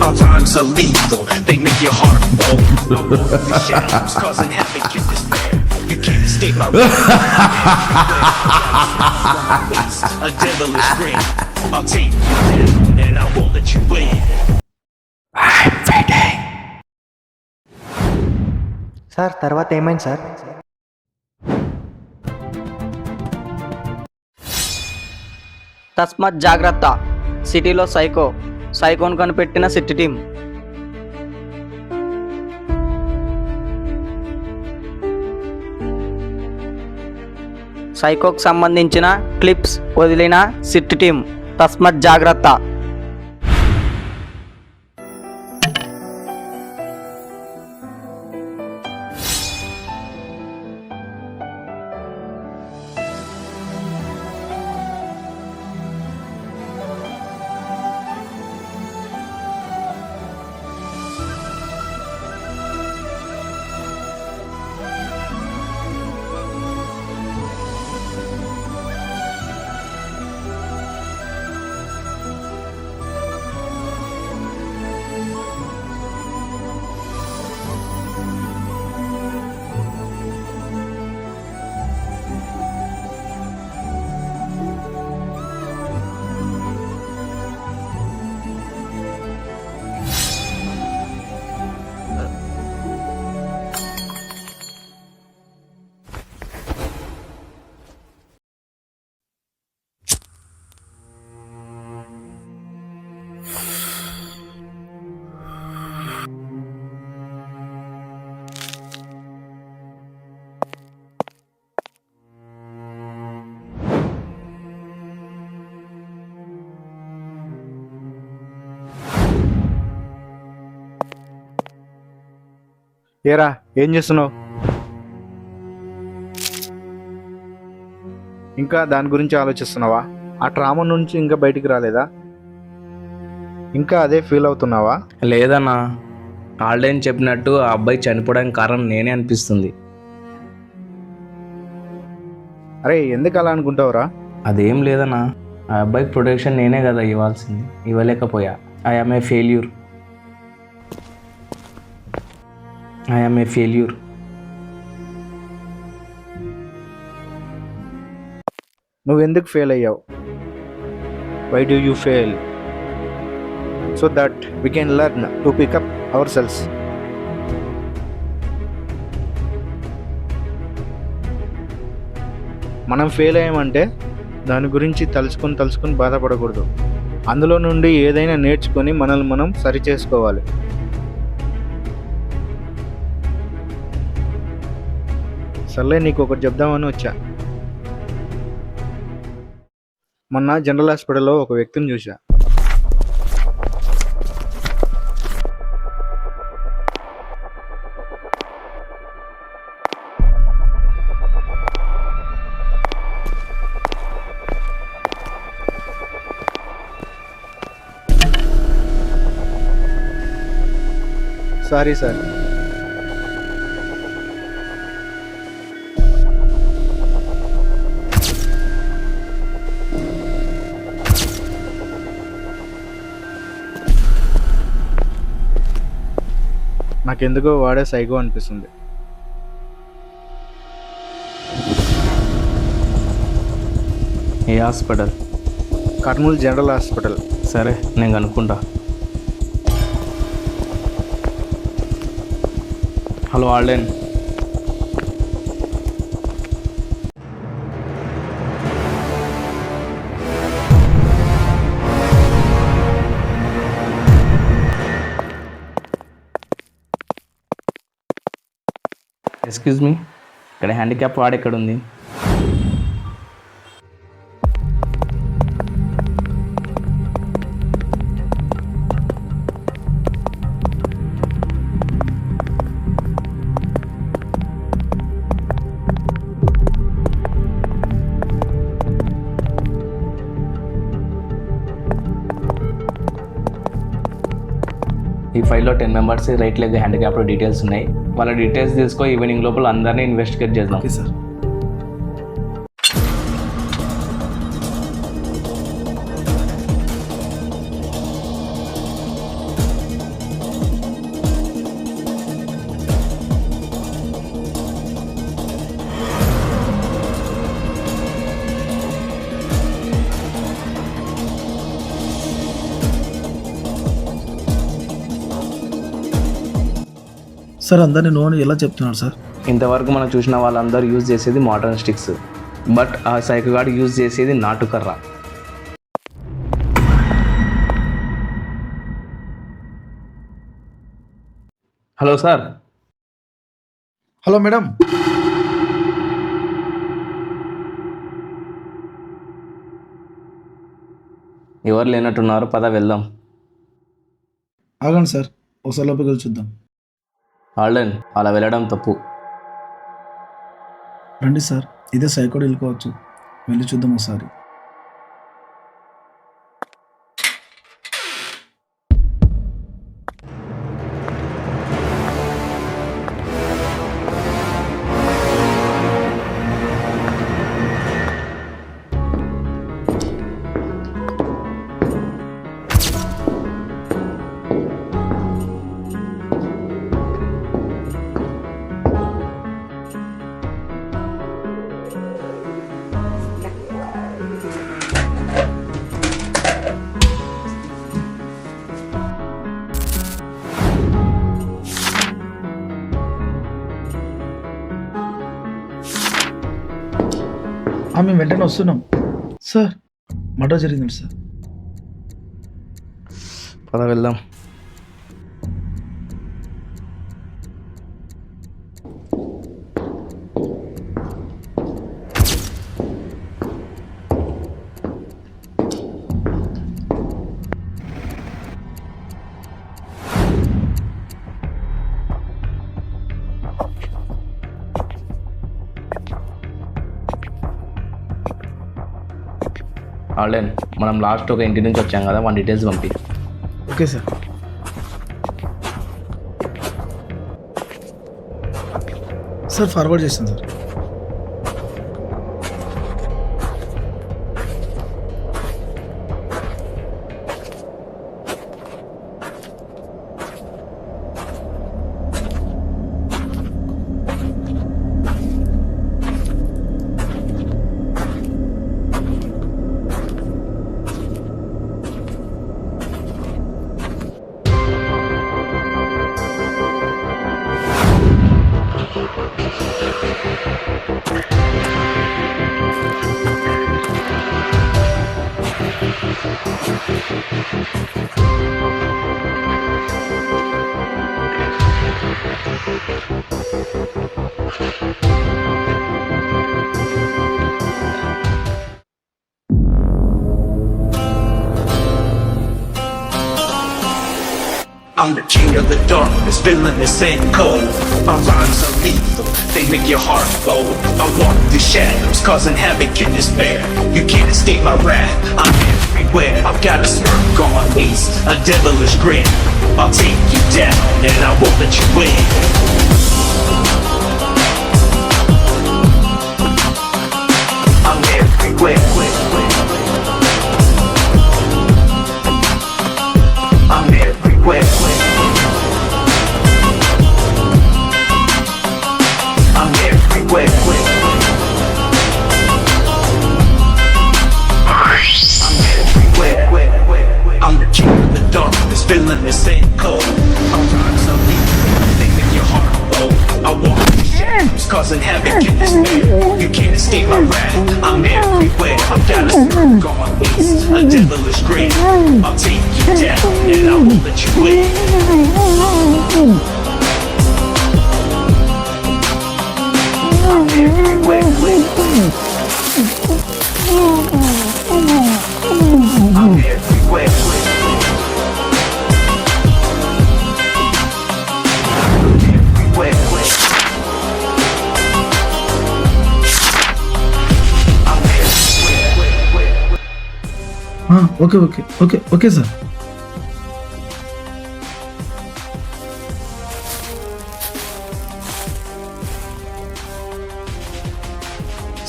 Our times are lethal, they make your heart cold. I walk the shadows, causing havoc and despair. You can't escape my wrath. A devilish grin, I'll take you down and I won't let you win. I'm waiting. Sir తర్వాత ఏమైంది sir? తస్మత్ జాగ్రత్త. సిటీలో సైకోను కనిపెట్టిన city team. సైకోకు సంబంధించిన clips వదిలిన city team. తస్మత్ జాగ్రత్త. ఏరా ఏం చేస్తున్నావు? ఇంకా దాని గురించి ఆలోచిస్తున్నావా? ఆ ట్రామా నుంచి ఇంకా బయటికి రాలేదా? ఇంకా అదే ఫీల్ అవుతున్నావా? లేదన్నా, ఆల్రెడీ చెప్పినట్టు ఆ అబ్బాయి చనిపోవడానికి కారణం నేనే అనిపిస్తుంది. అరే ఎందుకు అలా అనుకుంటావురా? అదేం లేదన్నా, ఆ అబ్బాయికి ప్రొటెక్షన్ నేనే కదా ఇవ్వాల్సింది, ఇవ్వలేకపోయా. I am a failure. నువ్వెందుకు ఫెయిల్ అయ్యావు, why do you fail, so that we can learn to pick up ourselves. మనం ఫెయిల్ అయ్యామంటే దాని గురించి తలుచుకొని బాధపడకూడదు. అందులో నుండి ఏదైనా నేర్చుకొని మనల్ని మనం సరి చేసుకోవాలి. సర్లే, నీకు ఒకటి చెప్దామని వచ్చా. మొన్న జనరల్ హాస్పిటల్లో ఒక వ్యక్తిని చూసా. Sorry sir. నాకెందుకో వాడే సైకో అనిపిస్తుంది. ఏ హాస్పిటల్? Kurnool general hospital. సరే, నేను కనుక్కుంటా. Hello Alden. ఎక్స్క్యూజ్ మీ, ఇక్కడ హ్యాండిక్యాప్ వార్డ్ ఎక్కడ ఉంది? ఈ ఫైల్లో 10 మెంబర్స్ రైట్ లెగ్ హ్యాండిక్యాప్లో డీటెయిల్స్ ఉన్నాయి. వాళ్ళ డీటెయిల్స్ తీసుకో, ఈవినింగ్ లోపల అందరినీ ఇన్వెస్టిగేట్ చేద్దాం. Okay sir. సార్ అందరినీ నో అని ఎలా చెప్తున్నాడు సార్? ఇంతవరకు మనం చూసిన వాళ్ళందరూ యూజ్ చేసేది మోడర్న్ స్టిక్స్, బట్ ఆ సైకోగాడు యూజ్ చేసేది నాటుకర్ర. Hello sir. Hello madam. ఎవరు లేనట్టున్నారు, పద వెళ్దాం. ఆగండి సార్, ఒకసారి లోపలికి వెళ్ళి చూద్దాం. ఆల్డెన్, అలా వెళ్ళడం తప్పు. రండి సార్, ఇదే సైకోడ్ వెళ్ళుకోవచ్చు, వెళ్ళి చూద్దాం ఒకసారి. మేము వెంటనే వస్తున్నాం సార్. మర్డర్ జరిగింది సార్. పద వెళ్దాం. ఆల్డెన్, మనం లాస్ట్ ఒక ఇంటి నుంచి వచ్చాం కదా, 1 డీటెయిల్స్ పంపి. Okay sir. సార్ ఫార్వర్డ్ చేస్తాను sir. I'm the king of the darkness, villainous and cold. My rhymes are lethal, they make your heart bold. I walk the shadows, causing havoc and despair. You can't escape my wrath, I'm everywhere. I've got a smirk on my face, a devilish grin. I'll take you down, and I won't let you win. I'm everywhere. I'm everywhere. I'm everywhere. I'm everywhere. I'm the king of the darkness, villainous and cold. I'm rhymes are lethal, they make your heart bold. I walk the shadows, causing havoc and despair. You can't escape my wrath, I'm everywhere. I've got a smirk on my face, a devilish grin. I'll take you down, and I won't let you win. I'm everywhere. I'm everywhere. Okay okay okay okay sir.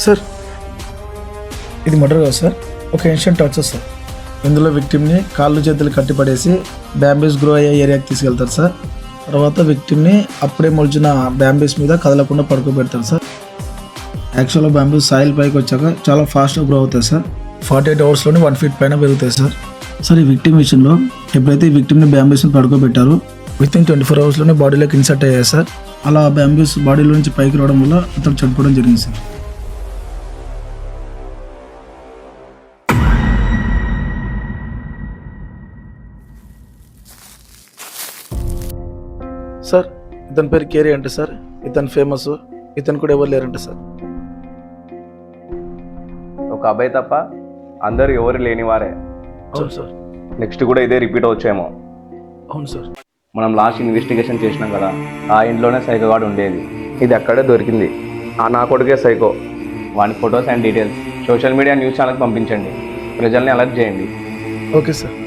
Sir ఇది murder కాదు sir, ఒక incident torture sir. ఇందులో విక్టిమ్ని కాళ్ళు చేతులు కట్టిపడేసి బ్యాంబీస్ grow అయ్యే ఏరియాకి తీసుకెళ్తారు sir. తర్వాత విక్టిమ్ని అప్పుడే మొలిచిన బ్యాంబీస్ మీద కదలకుండా పడుకోబెడతారు సార్. యాక్చువల్గా బ్యాంబీస్ సాయిల్ పైకి వచ్చాక చాలా ఫాస్ట్గా గ్రో అవుతాయి సార్. 48 అవర్స్లోనే 1 feet పైన పెరుగుతాయి సార్. సార్ ఈ విక్టిమ్ విషయంలో ఎప్పుడైతే ఈ విక్టిమ్ని బ్యాంబీస్ని పడుకోబెట్టారో వితిన్ 24 అవర్స్లోనే బాడీలోకి ఇన్సర్ట్ అయ్యాయి సార్. అలా బ్యాంబీస్ బాడీలో నుంచి పైకి రావడం వల్ల అతను చనిపోవడం జరిగింది సార్. సార్ ఇతని పేరు కేరీ అంటే సార్, ఇతను ఫేమస్, ఇతను కూడా ఎవరు లేరంట సార్. ఒక అబ్బాయి తప్ప అందరూ ఎవరు లేనివారే. అవును సార్. నెక్స్ట్ కూడా ఇదే రిపీట్ అవచ్చేమో. అవును సార్. మనం లాస్ట్ ఇన్వెస్టిగేషన్ చేసినాం కదా, ఆ ఇంట్లోనే సైకో గార్డ్ ఉండేది. ఇది అక్కడే దొరికింది. ఆ నా కొడుకే సైకో. వాని photos and details social media news ఛానల్కి పంపించండి, ప్రజల్ని అలర్ట్ చేయండి. Okay sir.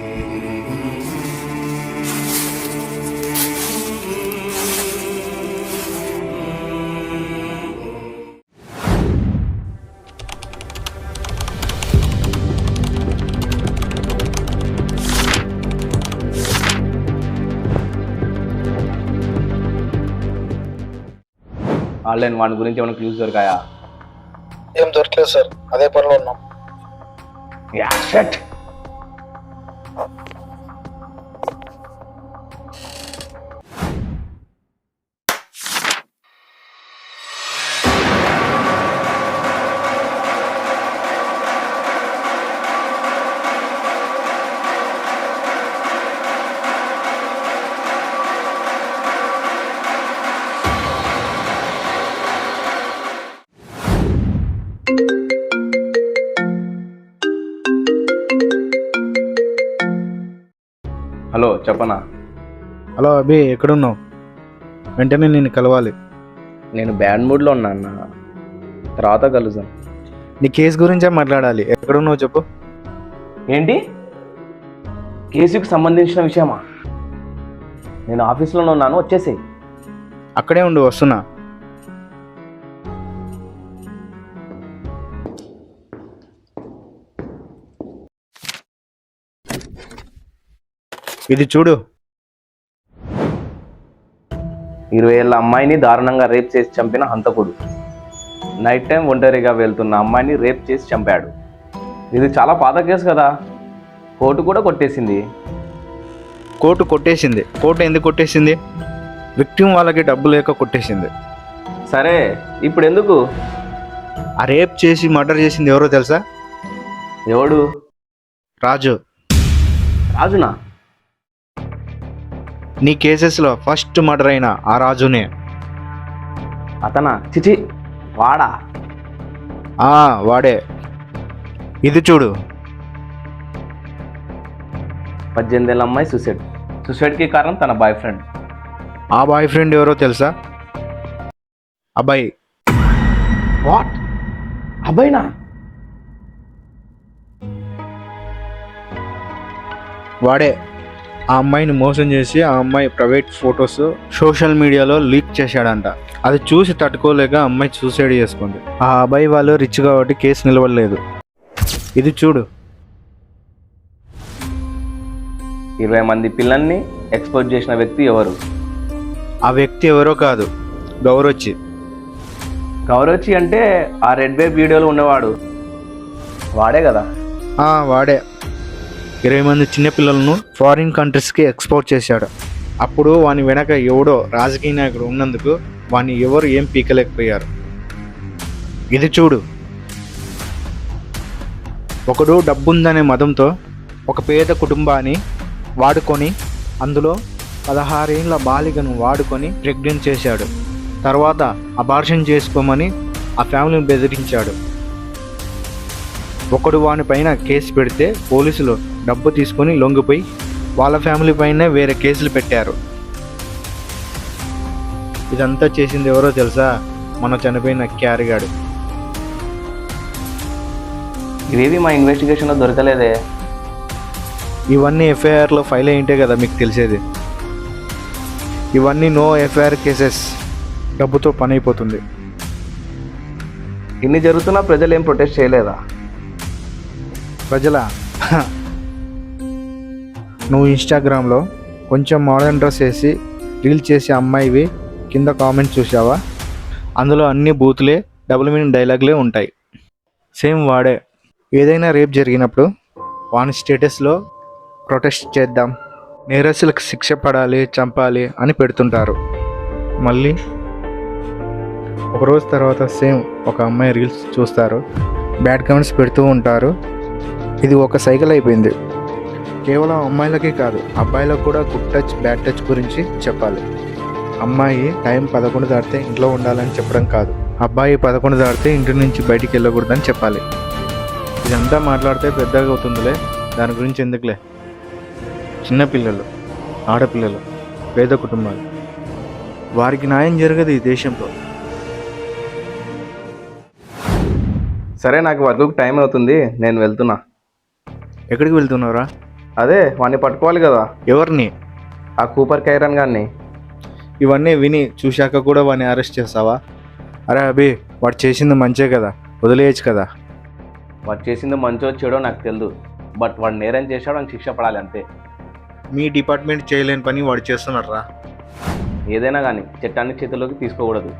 ఆన్లైన్ వాడి గురించి ఏమైనా క్లూస్ దొరికాయా? ఏం దొరకలేదు సార్, అదే పనిలో ఉన్నాం. హలో చెప్పనా? హలో అభి, ఎక్కడున్నావు? వెంటనే నేను కలవాలి. నేను బ్యాడ్ మూడ్లో ఉన్నా అన్న, తర్వాత కలుద్దాం. నీ కేసు గురించే మాట్లాడాలి. ఎక్కడున్నావు చెప్పు. ఏంటి కేసుకు సంబంధించిన విషయమా? నేను ఆఫీస్లోనే ఉన్నాను, వచ్చేసేయ్. అక్కడే ఉండు, వస్తున్నా. ఇది చూడు. 20 ఏళ్ళ అమ్మాయిని దారుణంగా రేప్ చేసి చంపిన హంతకుడు. నైట్ టైం ఒంటరిగా వెళ్తున్న అమ్మాయిని రేప్ చేసి చంపాడు. ఇది చాలా పాత కేసు కదా, కోర్టు కూడా కొట్టేసింది. కోర్టు కొట్టేసింది. కోర్టు ఎందుకు కొట్టేసింది? విక్టిమ్ వాళ్ళకి డబ్బు లేక కొట్టేసింది. సరే ఇప్పుడు ఎందుకు? ఆ రేప్ చేసి మర్డర్ చేసింది ఎవరో తెలుసా? ఎవడు? రాజు. రాజునా? నీ కేసెస్లో ఫస్ట్ మర్డర్ అయిన ఆ రాజునే. అతనా? చిచి, వాడా? వాడే. ఇది చూడు. 18 ఏళ్ళ అమ్మాయి సూసైడ్. సూసైడ్కి కారణం తన బాయ్ ఫ్రెండ్. ఆ బాయ్ ఫ్రెండ్ ఎవరో తెలుసా? అబ్బాయి. వాట్? అబ్బాయినా? వాడే ఆ అమ్మాయిని మోసం చేసి ఆ అమ్మాయి ప్రైవేట్ ఫొటోస్ సోషల్ మీడియాలో లీక్ చేశాడంట. అది చూసి తట్టుకోలేక అమ్మాయి సూసైడ్ చేసుకుంది. ఆ అబ్బాయి వాళ్ళు రిచ్ కాబట్టి కేసు నిలవలేదు. ఇది చూడు. 20 మంది పిల్లల్ని ఎక్స్పోజ్ చేసిన వ్యక్తి ఎవరు? ఆ వ్యక్తి ఎవరో కాదు, గౌరొచ్చి. గౌరవచ్చి అంటే ఆ రెడ్ వేవ్ వీడియోలో ఉన్నవాడు వాడే కదా? వాడే 20 మంది చిన్నపిల్లలను ఫారిన్ కంట్రీస్కి ఎక్స్పోర్ట్ చేశాడు. అప్పుడు వాని వెనక ఎవడో రాజకీయ నాయకుడు ఉన్నందుకు వాని ఎవరు ఏం పీకలేకపోయారు. ఇది చూడు. ఒకడు డబ్బుందనే మదంతో ఒక పేద కుటుంబాన్ని వాడుకొని అందులో 16 ఏళ్ళ బాలికను వాడుకొని ప్రెగ్నెంట్ చేశాడు. తర్వాత అబార్షన్ చేసుకోమని ఆ ఫ్యామిలీని బెదిరించాడు. ఒకడు వాని పైన కేసు పెడితే పోలీసులు డబ్బు తీసుకొని లొంగిపోయి వాళ్ళ ఫ్యామిలీ పైన వేరే కేసులు పెట్టారు. ఇదంతా చేసింది ఎవరో తెలుసా? మన చనిపోయిన క్యారిగాడు. ఇవేవి మా ఇన్వెస్టిగేషన్లో దొరకలేదే. ఇవన్నీ ఎఫ్ఐఆర్లో ఫైల్ అయ్యింటే కదా మీకు తెలిసేది. ఇవన్నీ నో ఎఫ్ఐఆర్ కేసెస్. డబ్బుతో పని అయిపోతుంది. ఇన్ని జరుగుతున్నా ప్రజలు ఏం ప్రొటెస్ట్ చేయలేదా? ప్రజల నువ్వు ఇన్స్టాగ్రామ్లో కొంచెం మోడర్న్ డ్రెస్ వేసి రీల్ చేసే అమ్మాయివి కింద కామెంట్ చూసావా? అందులో అన్ని బూతులే, డబుల్ మీనింగ్ డైలాగులే ఉంటాయి. సేమ్ వాడే. ఏదైనా రేప్ జరిగినప్పుడు వాని స్టేటస్లో ప్రొటెస్ట్ చేద్దాం, నేరస్తులకు శిక్ష పడాలి, చంపాలి అని పెడుతుంటారు. మళ్ళీ ఒక రోజు తర్వాత సేమ్ ఒక అమ్మాయి రీల్స్ చూస్తారు, బ్యాడ్ కామెంట్స్ పెడుతూ ఉంటారు. ఇది ఒక సైకిల్ అయిపోయింది. కేవలం అమ్మాయిలకే కాదు, అబ్బాయిలకు కూడా గుడ్ టచ్, బ్యాడ్ టచ్ గురించి చెప్పాలి. అమ్మాయి టైం 11 దాటితే ఇంట్లో ఉండాలని చెప్పడం కాదు, అబ్బాయి 11 దాటితే ఇంటి నుంచి బయటికి వెళ్ళకూడదని చెప్పాలి. ఇదంతా మాట్లాడితే పెద్దగా అవుతుందిలే, దాని గురించి ఎందుకులే. చిన్నపిల్లలు, ఆడపిల్లలు, పేద కుటుంబాలు, వారికి న్యాయం జరగదు ఈ దేశంలో. సరే, నాకు వర్క్కి టైం అవుతుంది, నేను వెళ్తున్నా. ఎక్కడికి వెళ్తున్నావురా? అదే వాడిని పట్టుకోవాలి కదా. ఎవరిని? ఆ కూపర్ కైరన్ గారిని. ఇవన్నీ విని చూశాక కూడా వాడిని అరెస్ట్ చేస్తావా? అరే అభి, వాడు చేసింది మంచే కదా, వదిలేయచ్చు కదా. వాడు చేసింది మంచో చెడో నాకు తెలియదు, బట్ వాడు నేరం చేశాడు, అని శిక్ష పడాలి అంతే. మీ డిపార్ట్మెంట్ చేయలేని పని వాడు చేస్తున్నారా? ఏదైనా కానీ చట్టాన్ని చేతిలోకి తీసుకోకూడదు.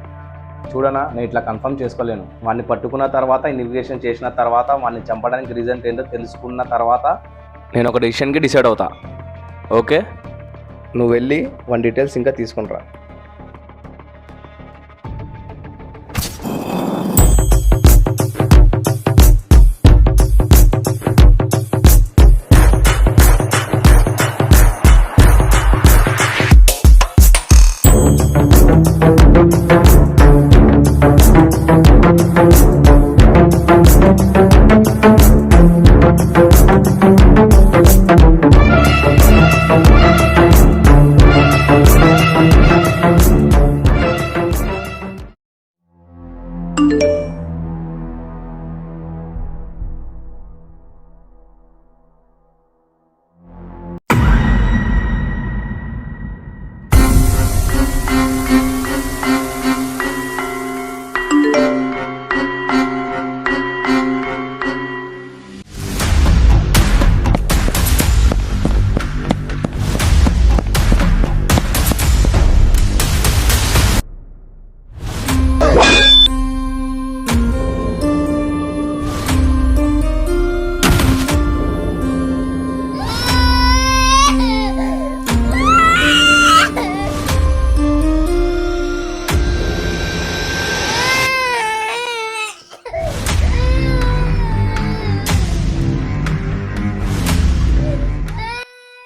చూడనా, నేను ఇట్లా కన్ఫర్మ్ చేసుకోలేను. వాడిని పట్టుకున్న తర్వాత, ఇన్వెస్టిగేషన్ చేసిన తర్వాత, వాడిని చంపడానికి రీజన్ ఏంటో తెలుసుకున్న తర్వాత నేను ఒక డెసిషన్కి డిసైడ్ అవుతా. ఓకే, నువ్వు వెళ్ళి వాడి డీటెయిల్స్ ఇంకా తీసుకునిరా.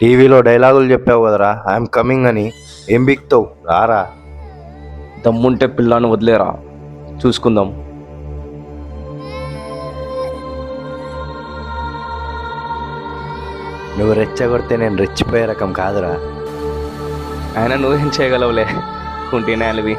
టీవీలో డైలాగులు చెప్పావు కదరా, ఐఎమ్ కమింగ్ అని. ఏం బిక్తావు? రారా. దమ్ముంటే పిల్లాన్ని వదిలేరా, చూసుకుందాం. నువ్వు రెచ్చగొడితే నేను రెచ్చిపోయే రకం కాదురా. ఆయన నువ్వేం చేయగలవులే కుంటినే అలివి.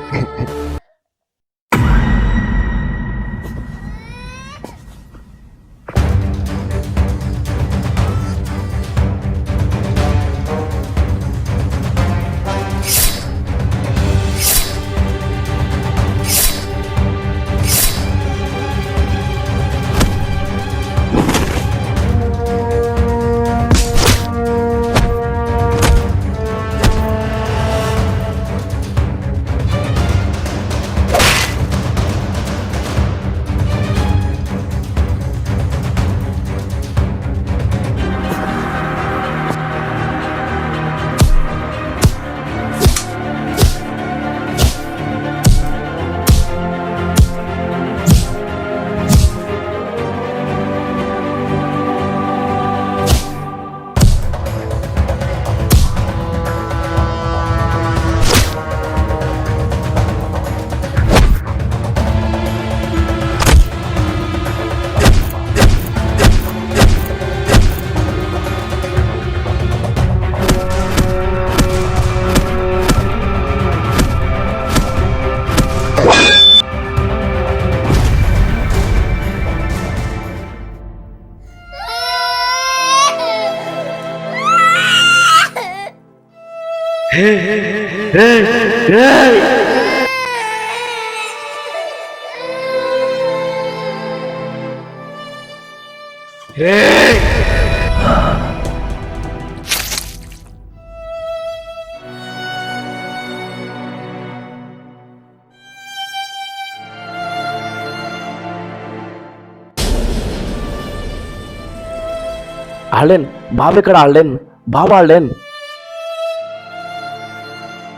ఆల్డెన్ బాబు ఎక్కడ? ఆల్డెన్ బాబు, ఆల్డెన్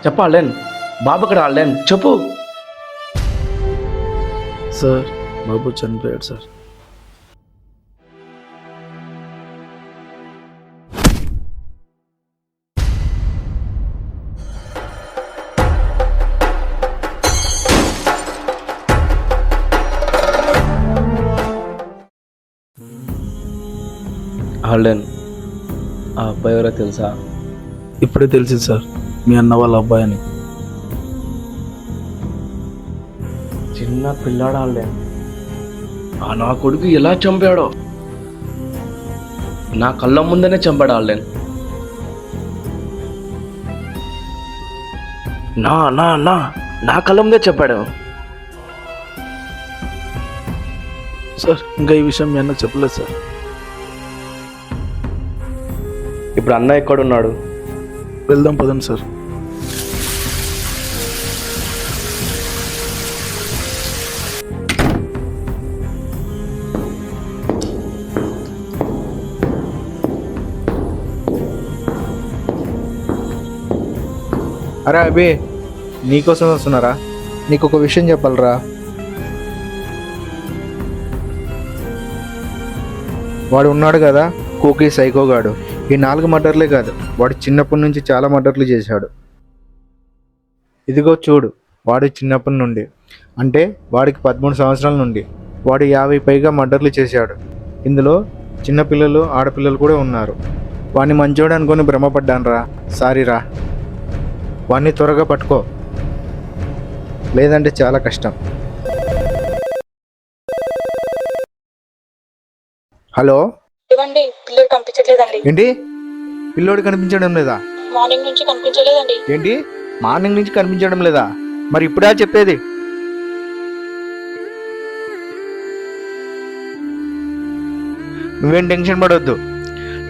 చెప్పు. ఆల్డెన్ బాబు ఎక్కడ? ఆల్డెన్ చెప్పు. సార్ బాబు చనిపోయాడు సార్. ఆల్డెన్ ఆ అబ్బాయి ఎవరో తెలుసా? ఇప్పుడే తెలిసింది సార్, మీ అన్న వాళ్ళ అబ్బాయి అని. చిన్న పిల్లాడు ఆల్డెన్. ఆ నా కొడుకు ఎలా చంపాడో, నా కళ్ళ ముందనే చంపాడు ఆల్డెన్. నా నా నా నా కళ్ళ ముందే చెప్పాడు. సార్ ఇంకా ఈ విషయం మీ అన్నకు చెప్పలేదు సార్. ఇప్పుడు అన్న ఎక్కడున్నాడు? వెళ్దాం పదండి సార్. అరే అభి, నీకోసం వస్తున్నారా? నీకు ఒక విషయం చెప్పాలరా. వాడు ఉన్నాడు కదా కూకీ సైకోగాడు, ఈ 4 మర్డర్లే కాదు, వాడు చిన్నప్పటి నుంచి చాలా మర్డర్లు చేశాడు. ఇదిగో చూడు, వాడు చిన్నప్పటి నుండి అంటే వాడికి 13 సంవత్సరాల నుండి వాడు 50 పైగా మర్డర్లు చేశాడు. ఇందులో చిన్నపిల్లలు, ఆడపిల్లలు కూడా ఉన్నారు. వాడిని మంచోడు అనుకొని భ్రమపడ్డానురా, సారీరా. వాడిని త్వరగా పట్టుకో, లేదంటే చాలా కష్టం. హలో, ఇవ్వండి, పిల్లలు కనిపించట్లేదండి. ఏంటి పిల్లోడు కనిపించడం లేదా? మార్నింగ్ నుంచి కనిపించలేదండి. ఏంటి మార్నింగ్ నుంచి కనిపించడం లేదా? మరి ఇప్పుడా చెప్పేది? నువ్వేం టెన్షన్ పడవద్దు,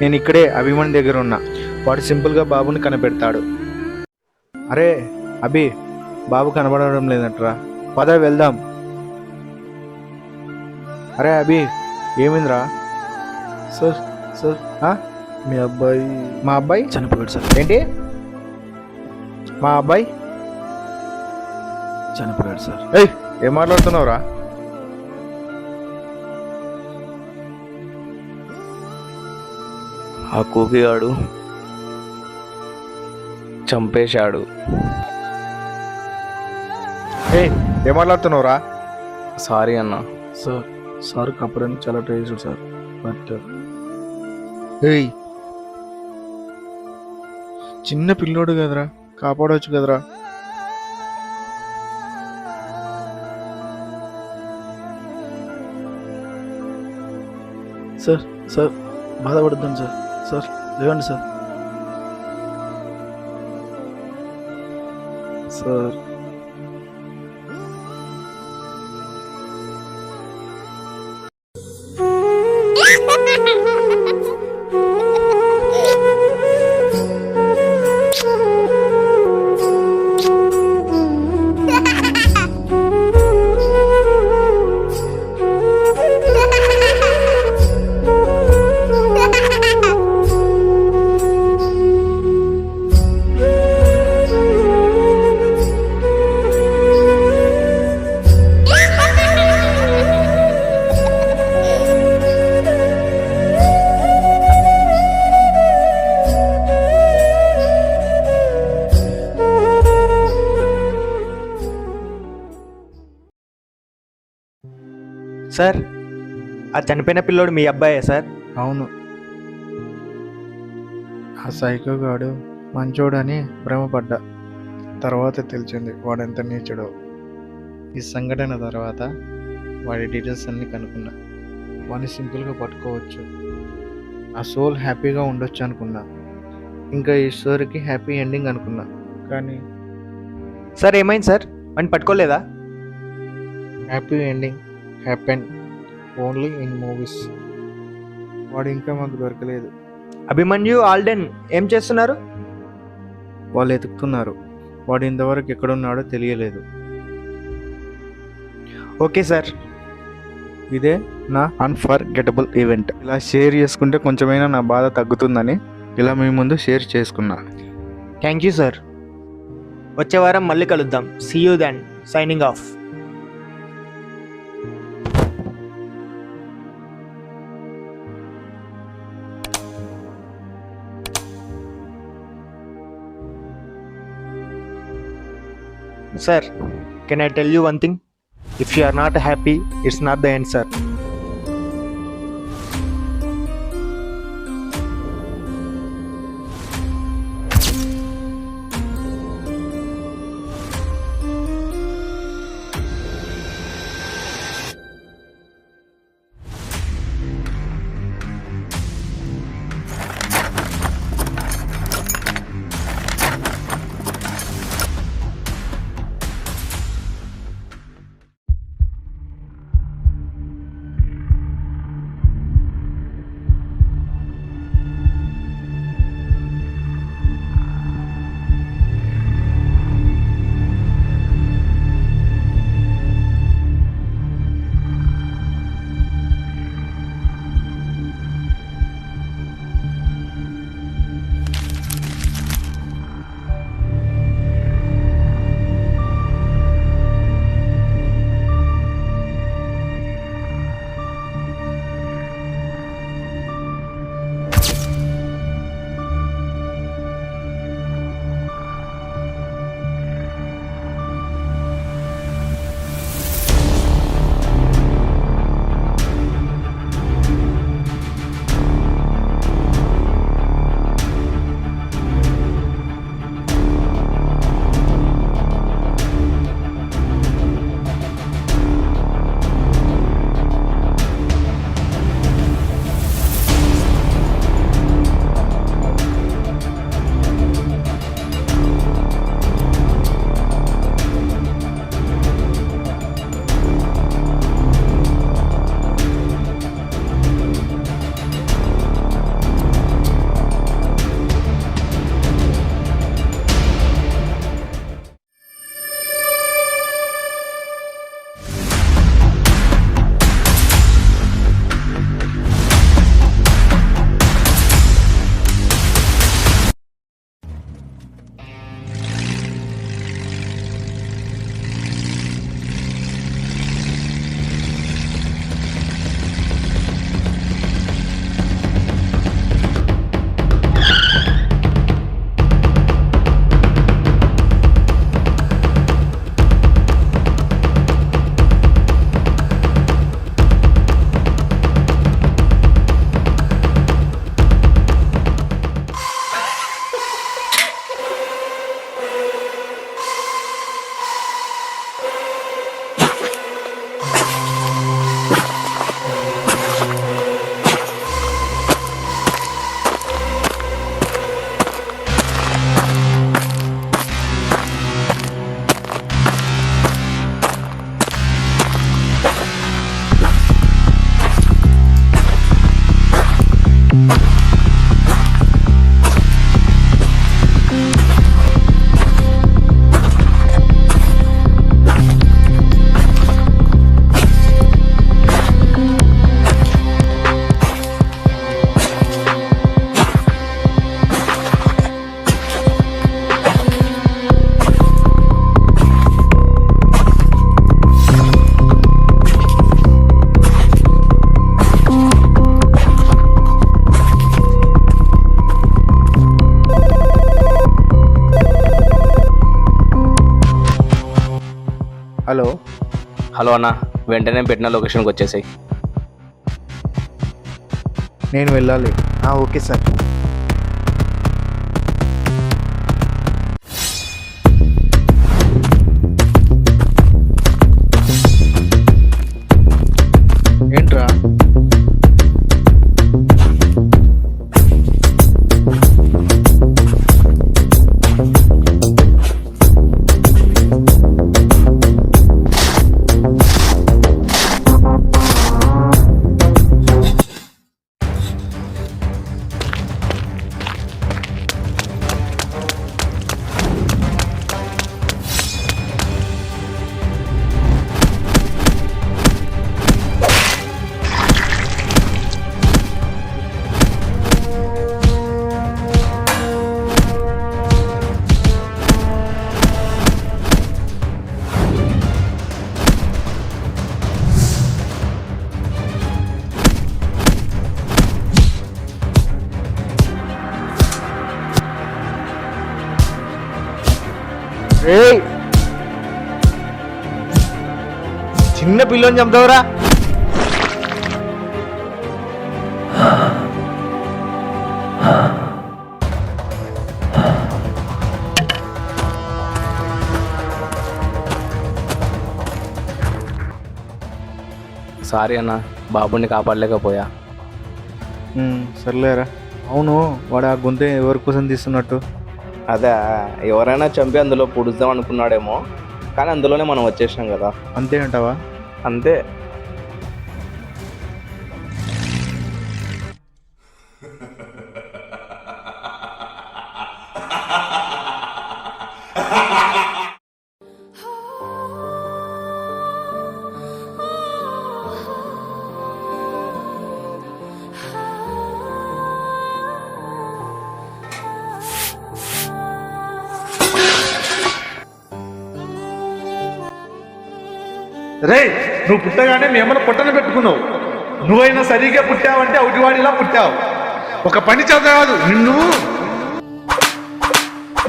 నేను ఇక్కడే అభిమాని దగ్గర ఉన్నా. వాడు సింపుల్గా బాబుని కనిపెడతాడు. అరే అభి, బాబు కనబడడం లేదంటరా, పద వెళ్దాం. అరే అభి, ఏమైందిరా? సార్ సార్ మీ అబ్బాయి మా అబ్బాయి చనిపోయాడు సార్. ఏంటి మా అబ్బాయి చనిపోయాడు సార్. ఏయ్, ఏం మాట్లాడుతున్నావురా? ఆ కూకిగాడు చంపేశాడు. ఏయ్, ఏం మాట్లాడుతున్నావురా? సారీ అన్న. సార్ కప్పడానికి చాలా ట్రై చేశాడు సార్, బట్ ఏయ్, చిన్న పిల్లోడు కదరా, కాపాడవచ్చు కదరా. సార్ సార్ బాధపడద్దాం సార్. సార్ లేవండి సార్. సార్ సార్, ఆ చనిపోయిన పిల్లోడు మీ అబ్బాయే సార్? అవును, ఆ సైకో గాడు మంచోడని భ్రమపడ్డా. తర్వాత తెలిసింది వాడెంత నీచుడో. ఈ సంఘటన తర్వాత వాడి డీటెయిల్స్ అన్నీ కనుక్కున్నా. వాడిని సింపుల్గా పట్టుకోవచ్చు, ఆ సోల్ హ్యాపీగా ఉండొచ్చు అనుకున్నా. ఇంకా ఈ స్టోరీకి హ్యాపీ ఎండింగ్ అనుకున్నా. కానీ సార్ ఏమైంది సార్? వాడిని పట్టుకోలేదా? Happy ending happen only in movies. వాడు ఇంకా మాకు దొరకలేదు. అభిమన్యు, ఆల్డెన్ ఏం చేస్తున్నారు? వాళ్ళు ఎతుకుతున్నారు. వాడు ఇంతవరకు ఎక్కడున్నాడో తెలియలేదు. Okay sir. ఇదే నా అన్ఫర్గెటబుల్ ఈవెంట్. ఇలా షేర్ చేసుకుంటే కొంచెమైనా నా బాధ తగ్గుతుందని ఇలా మీ ముందు షేర్ చేసుకున్నా. Thank you sir. వచ్చే వారం మళ్ళీ కలుద్దాం. See you then. Signing off. Sir, can I tell you one thing? If you are not happy, it's not the end, sir. Hello hello అన్న, వెంటనే పెట్టిన లొకేషన్కి వచ్చేసాయి. నేను వెళ్ళాలి. Okay sir. ఏంట్రా? చిన్న పిల్లని చంపుతావురా? సారీ అన్న, బాబుని కాపాడలేకపోయా. సర్లేరా. అవును, వాడు ఆ గొంతు ఎవరి కోసం తీస్తున్నట్టు? అదే, ఎవరైనా చంపి అందులో పుడుద్దాం అనుకున్నాడేమో, కానీ అందులోనే మనం వచ్చేసాం కదా. అంతే అంటావా? అంతే. రే, నువ్వు పుట్టగానే మేమన్నా పొట్టన పెట్టుకున్నావు. నువ్వైనా సరిగ్గా పుట్టావంటే అవుటివాడిలా పుట్టావు. ఒక పని చేత కాదు నిన్ను.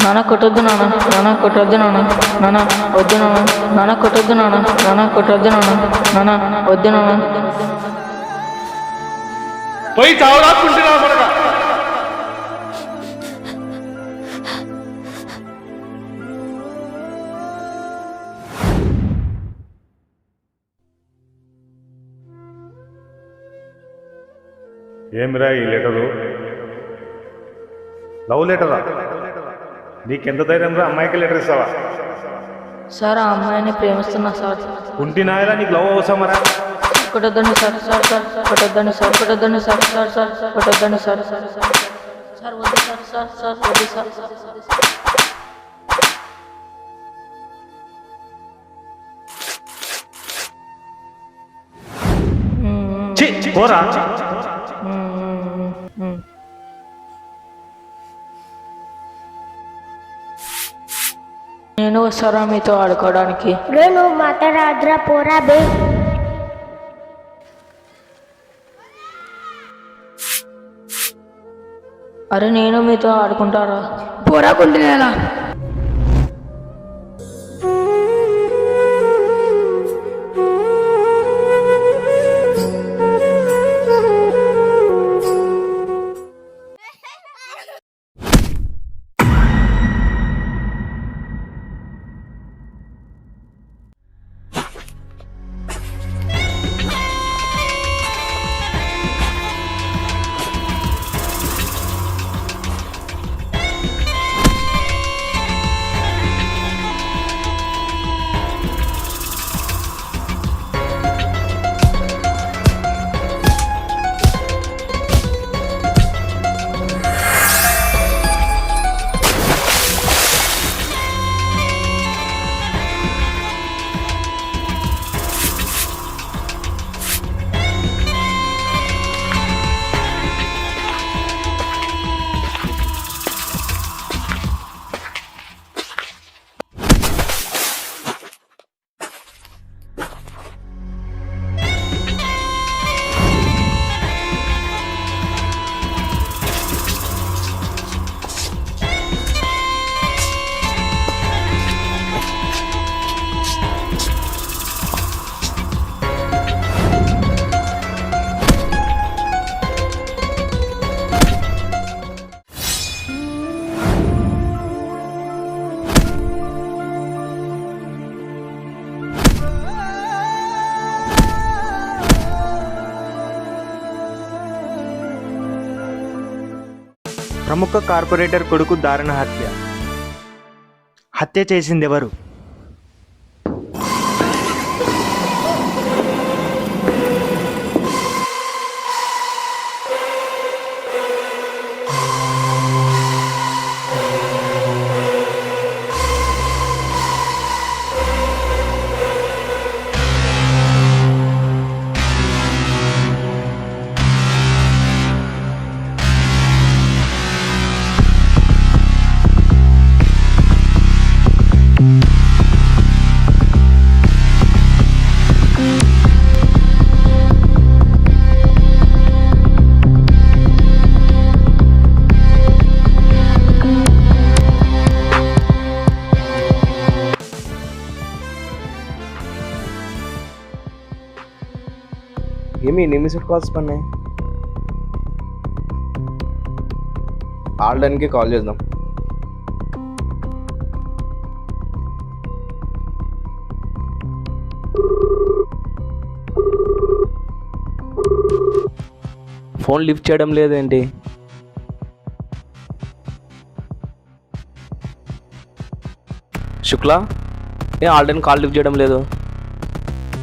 నాన్న కొట్టొద్దు నాన్న, నాన్న కొట్టొద్దు నాన్న, నాన్న వద్దు నాన్న, నాన్న కొట్టొద్దు నాన్న, నాన్న కొట్టొద్దు నాన్న, నాన్న వద్దు నాన్న. పోయి చావరాకుంటున్నావు మనగా. ఏమిరా ఈ లెటరు? లవ్ లెటరా? నీకెంత ధైర్యం రా అమ్మాయికి లెటర్ ఇస్తావా? సార్, ఆ అమ్మాయిని ప్రేమిస్తున్నా సార్. కుంటినాయలా నీకు లవ్ అవసరమరా? కొట్టొద్దండి సార్, సార్ సార్ కొట్టొద్దండి సార్, కొట్టొద్దండి సార్, సార్ సార్ కొట్టొద్దండి సార్, సార్ సార్ సార్ వద్దు సార్, సార్ సార్ వద్దు సార్, సార్ సార్. పోరా. నేను వస్తారా మీతో ఆడుకోవడానికి? నువ్వు మాతో రాద్రా, పోరా బే. అరే, నేను మీతో ఆడుకుంటారా? పోరా కుంటున్నా. ప్రముఖ కార్పొరేటర్ కొడుకు దారుణ హత్య. హత్య చేసింది ఎవరు? ఏమి ఎన్ని మిస్డ్ కాల్స్ పన్నాయి? ఆల్డన్కి కాల్ చేద్దాం. ఫోన్ లిఫ్ట్ చేయడం లేదేంటి? శుక్లా, ఏ ఆల్డన్ కాల్ లిఫ్ట్ చేయడం లేదు?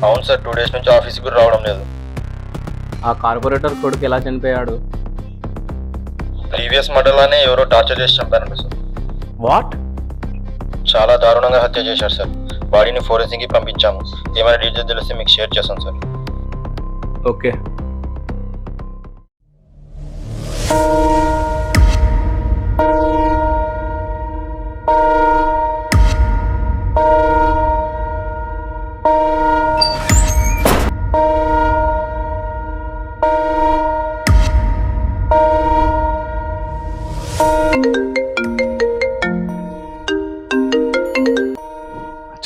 అవును సార్, 2 days నుంచి ఆఫీస్కి కూడా రావడం లేదు. ఆ కార్పొరేటర్ కొడుకు ఎలా చనిపోయాడు? ప్రీవియస్ మర్డర్లోనే ఎవరో టార్చర్ చేసి చంపారంట సార్. వాట్? చాలా దారుణంగా హత్య చేశారు సార్. బాడీని ఫోరెన్సిక్కి పంపించాము. ఏమైనా డీటెయిల్స్ తెలిస్తే మీకు షేర్ చేస్తాను సార్. ఓకే.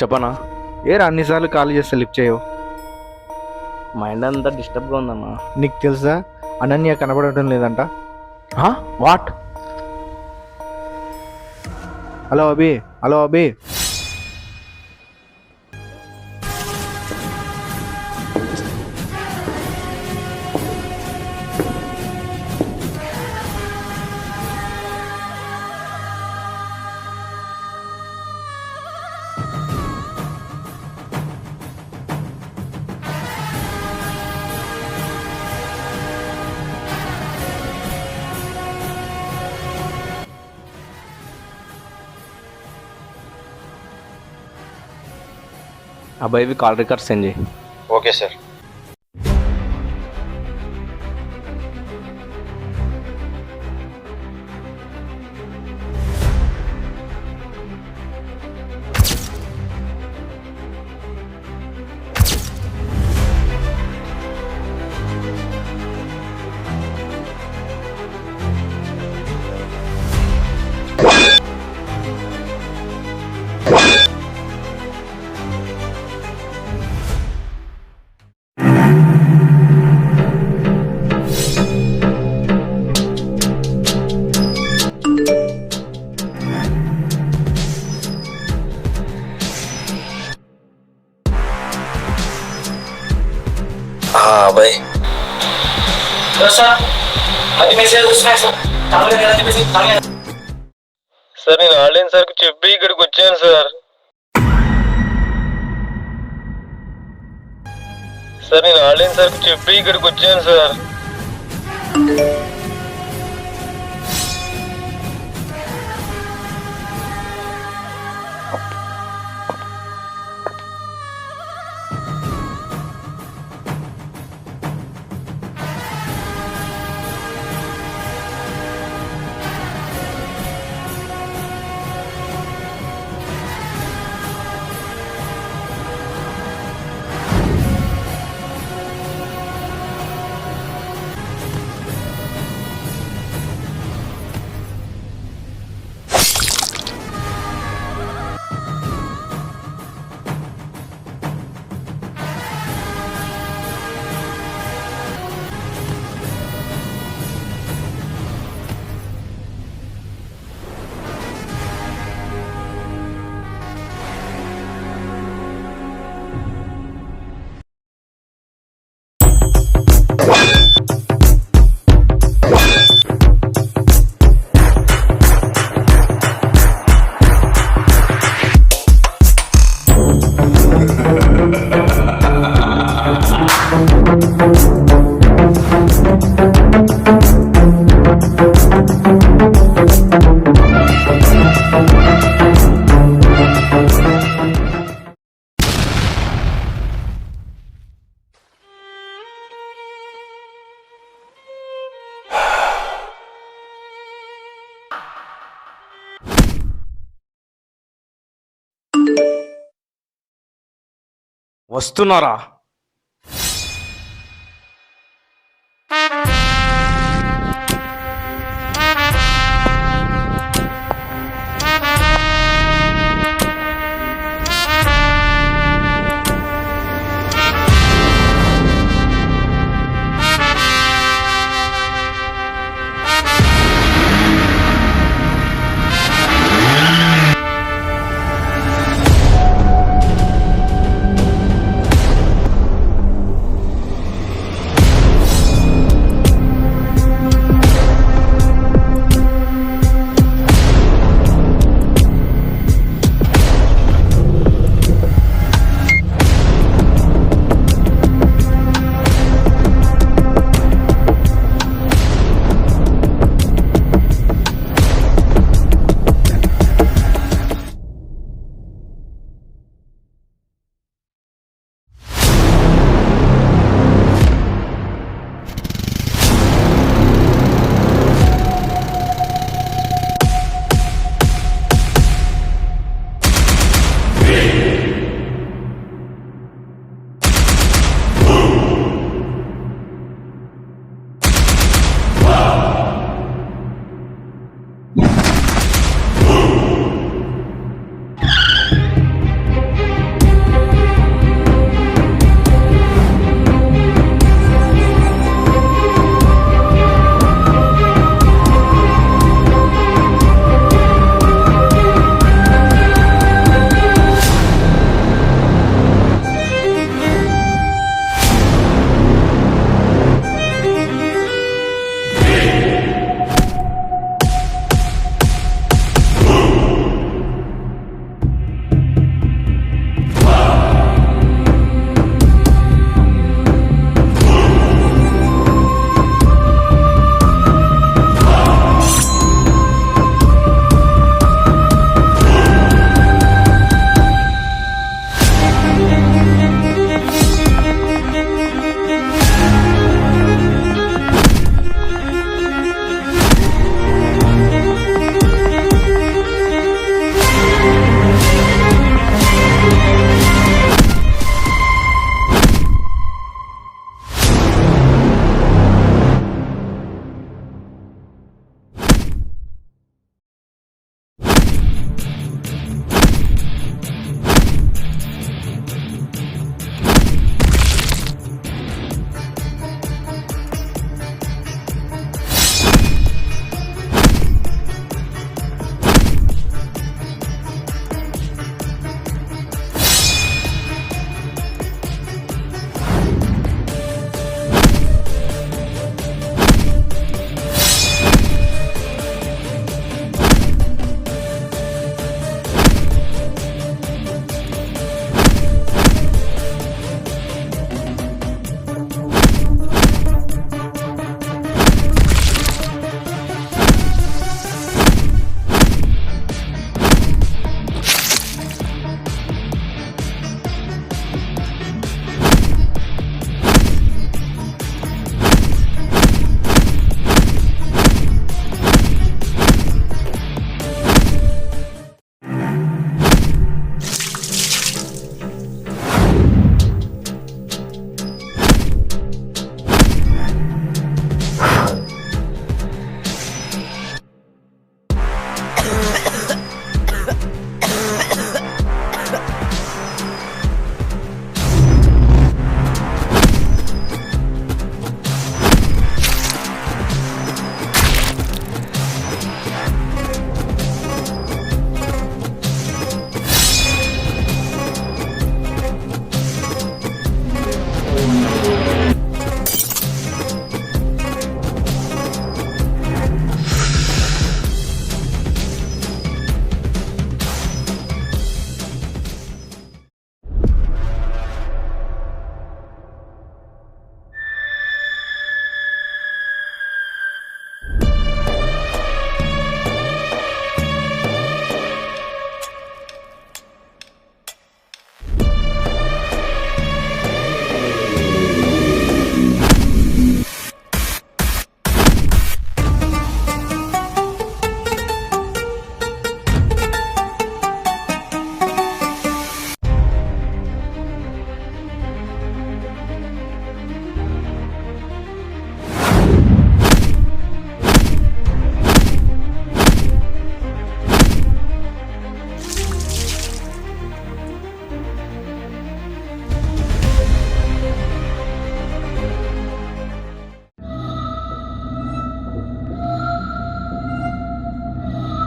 చెప్పనా? ఏరా అన్నిసార్లు కాల్ చేస్తే లిఫ్ట్ చేయవు? మైండ్ అంతా డిస్టర్బ్గా ఉందమ్మా. నీకు తెలుసా అనన్య కనబడటం లేదంట? What? Hello Abhi, hello Abhi. అబ్బాయివి కాల్ రికార్డ్ సెండ్ చేయి. Okay sir. అబ్బాయి సార్ నేను ఆన్లైన్ సార్కి చెప్పి ఇక్కడికి వచ్చాను సార్. నేను ఆన్లైన్ సార్కి చెప్పి ఇక్కడికి వచ్చాను సార్. వస్తున్నారా?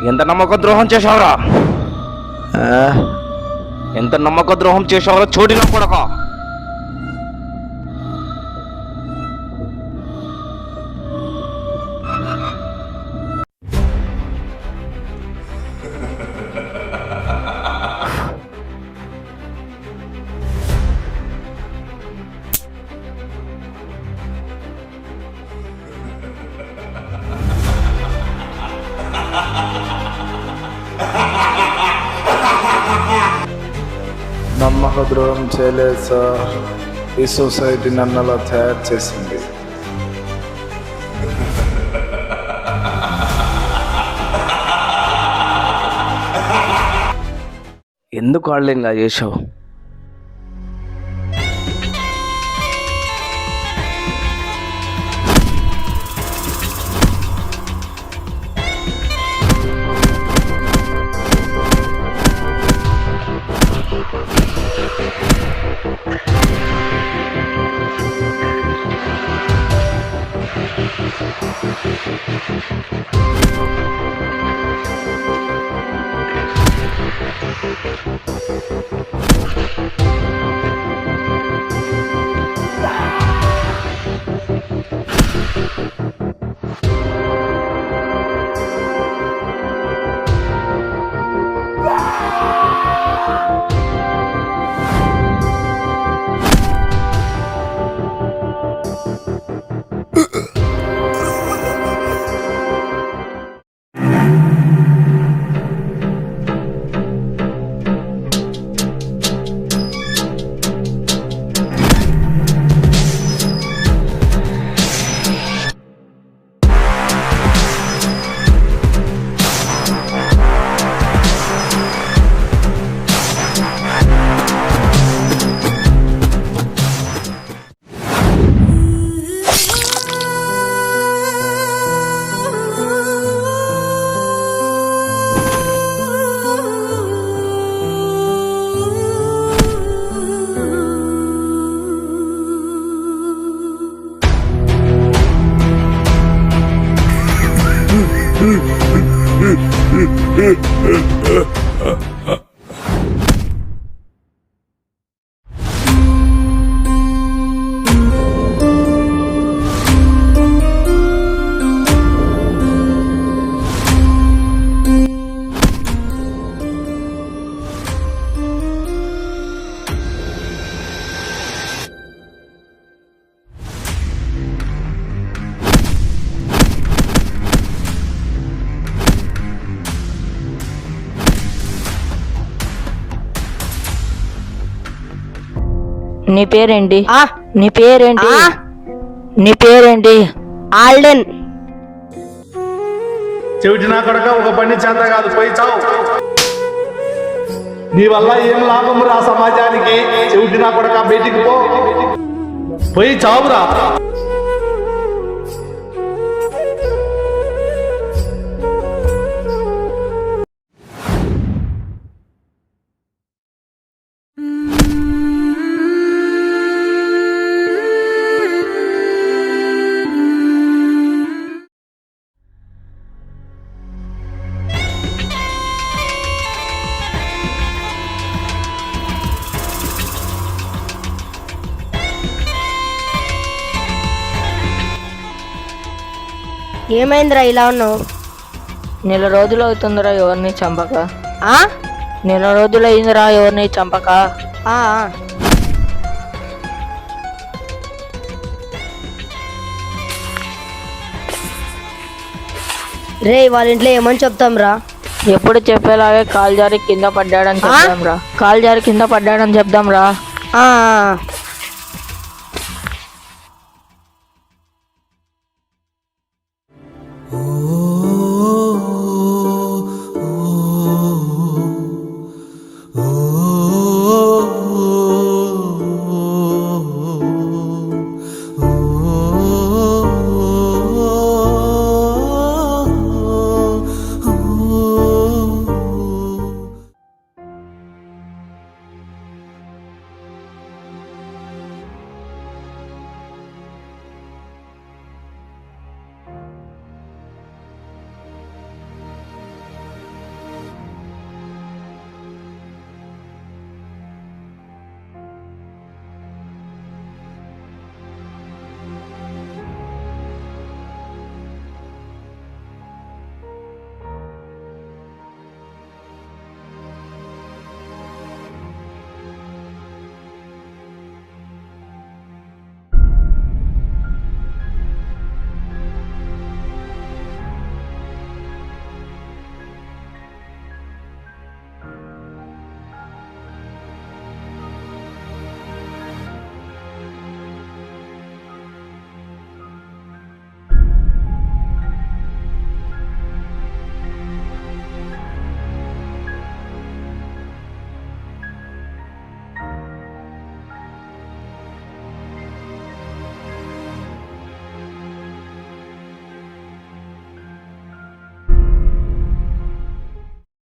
ఎంత నమ్మక ద్రోహం చేశావురా? ఎంత నమ్మక ద్రోహం చేశావురా చోటినా కొడక? నమ్మక ద్రోహం చేయలేదు సార్. ఈ సొసైటీ నన్ను అలా తయారు చేసింది. ఎందుకు ఆడలేంగా చేశావు? నీ పేరేంటి? నీ పేరేంటి? నీ పేరేంటి? ఆల్డెన్. చెవిటి నా కొడక ఒక పని చేత కాదు, పోయి చావు. నీ వల్ల ఏం లాభం రా సమాజానికి? చెవిటి నా కొడక బయటికి పో, పోయి చావురా. ఏమైందిరా ఇలా ఉన్నావు? నెల రోజులు అవుతుందిరా ఎవరిని చంపక. నెల రోజులు అయిందిరా ఎవరిని చంపక. రే వాళ్ళ ఇంట్లో ఏమని చెప్తాం రా? ఎప్పుడు చెప్పేలాగే కాలు జారి కింద పడ్డాడని చెప్దాం రా. కాలు జారి కింద పడ్డాడని చెప్దాం రా. Oh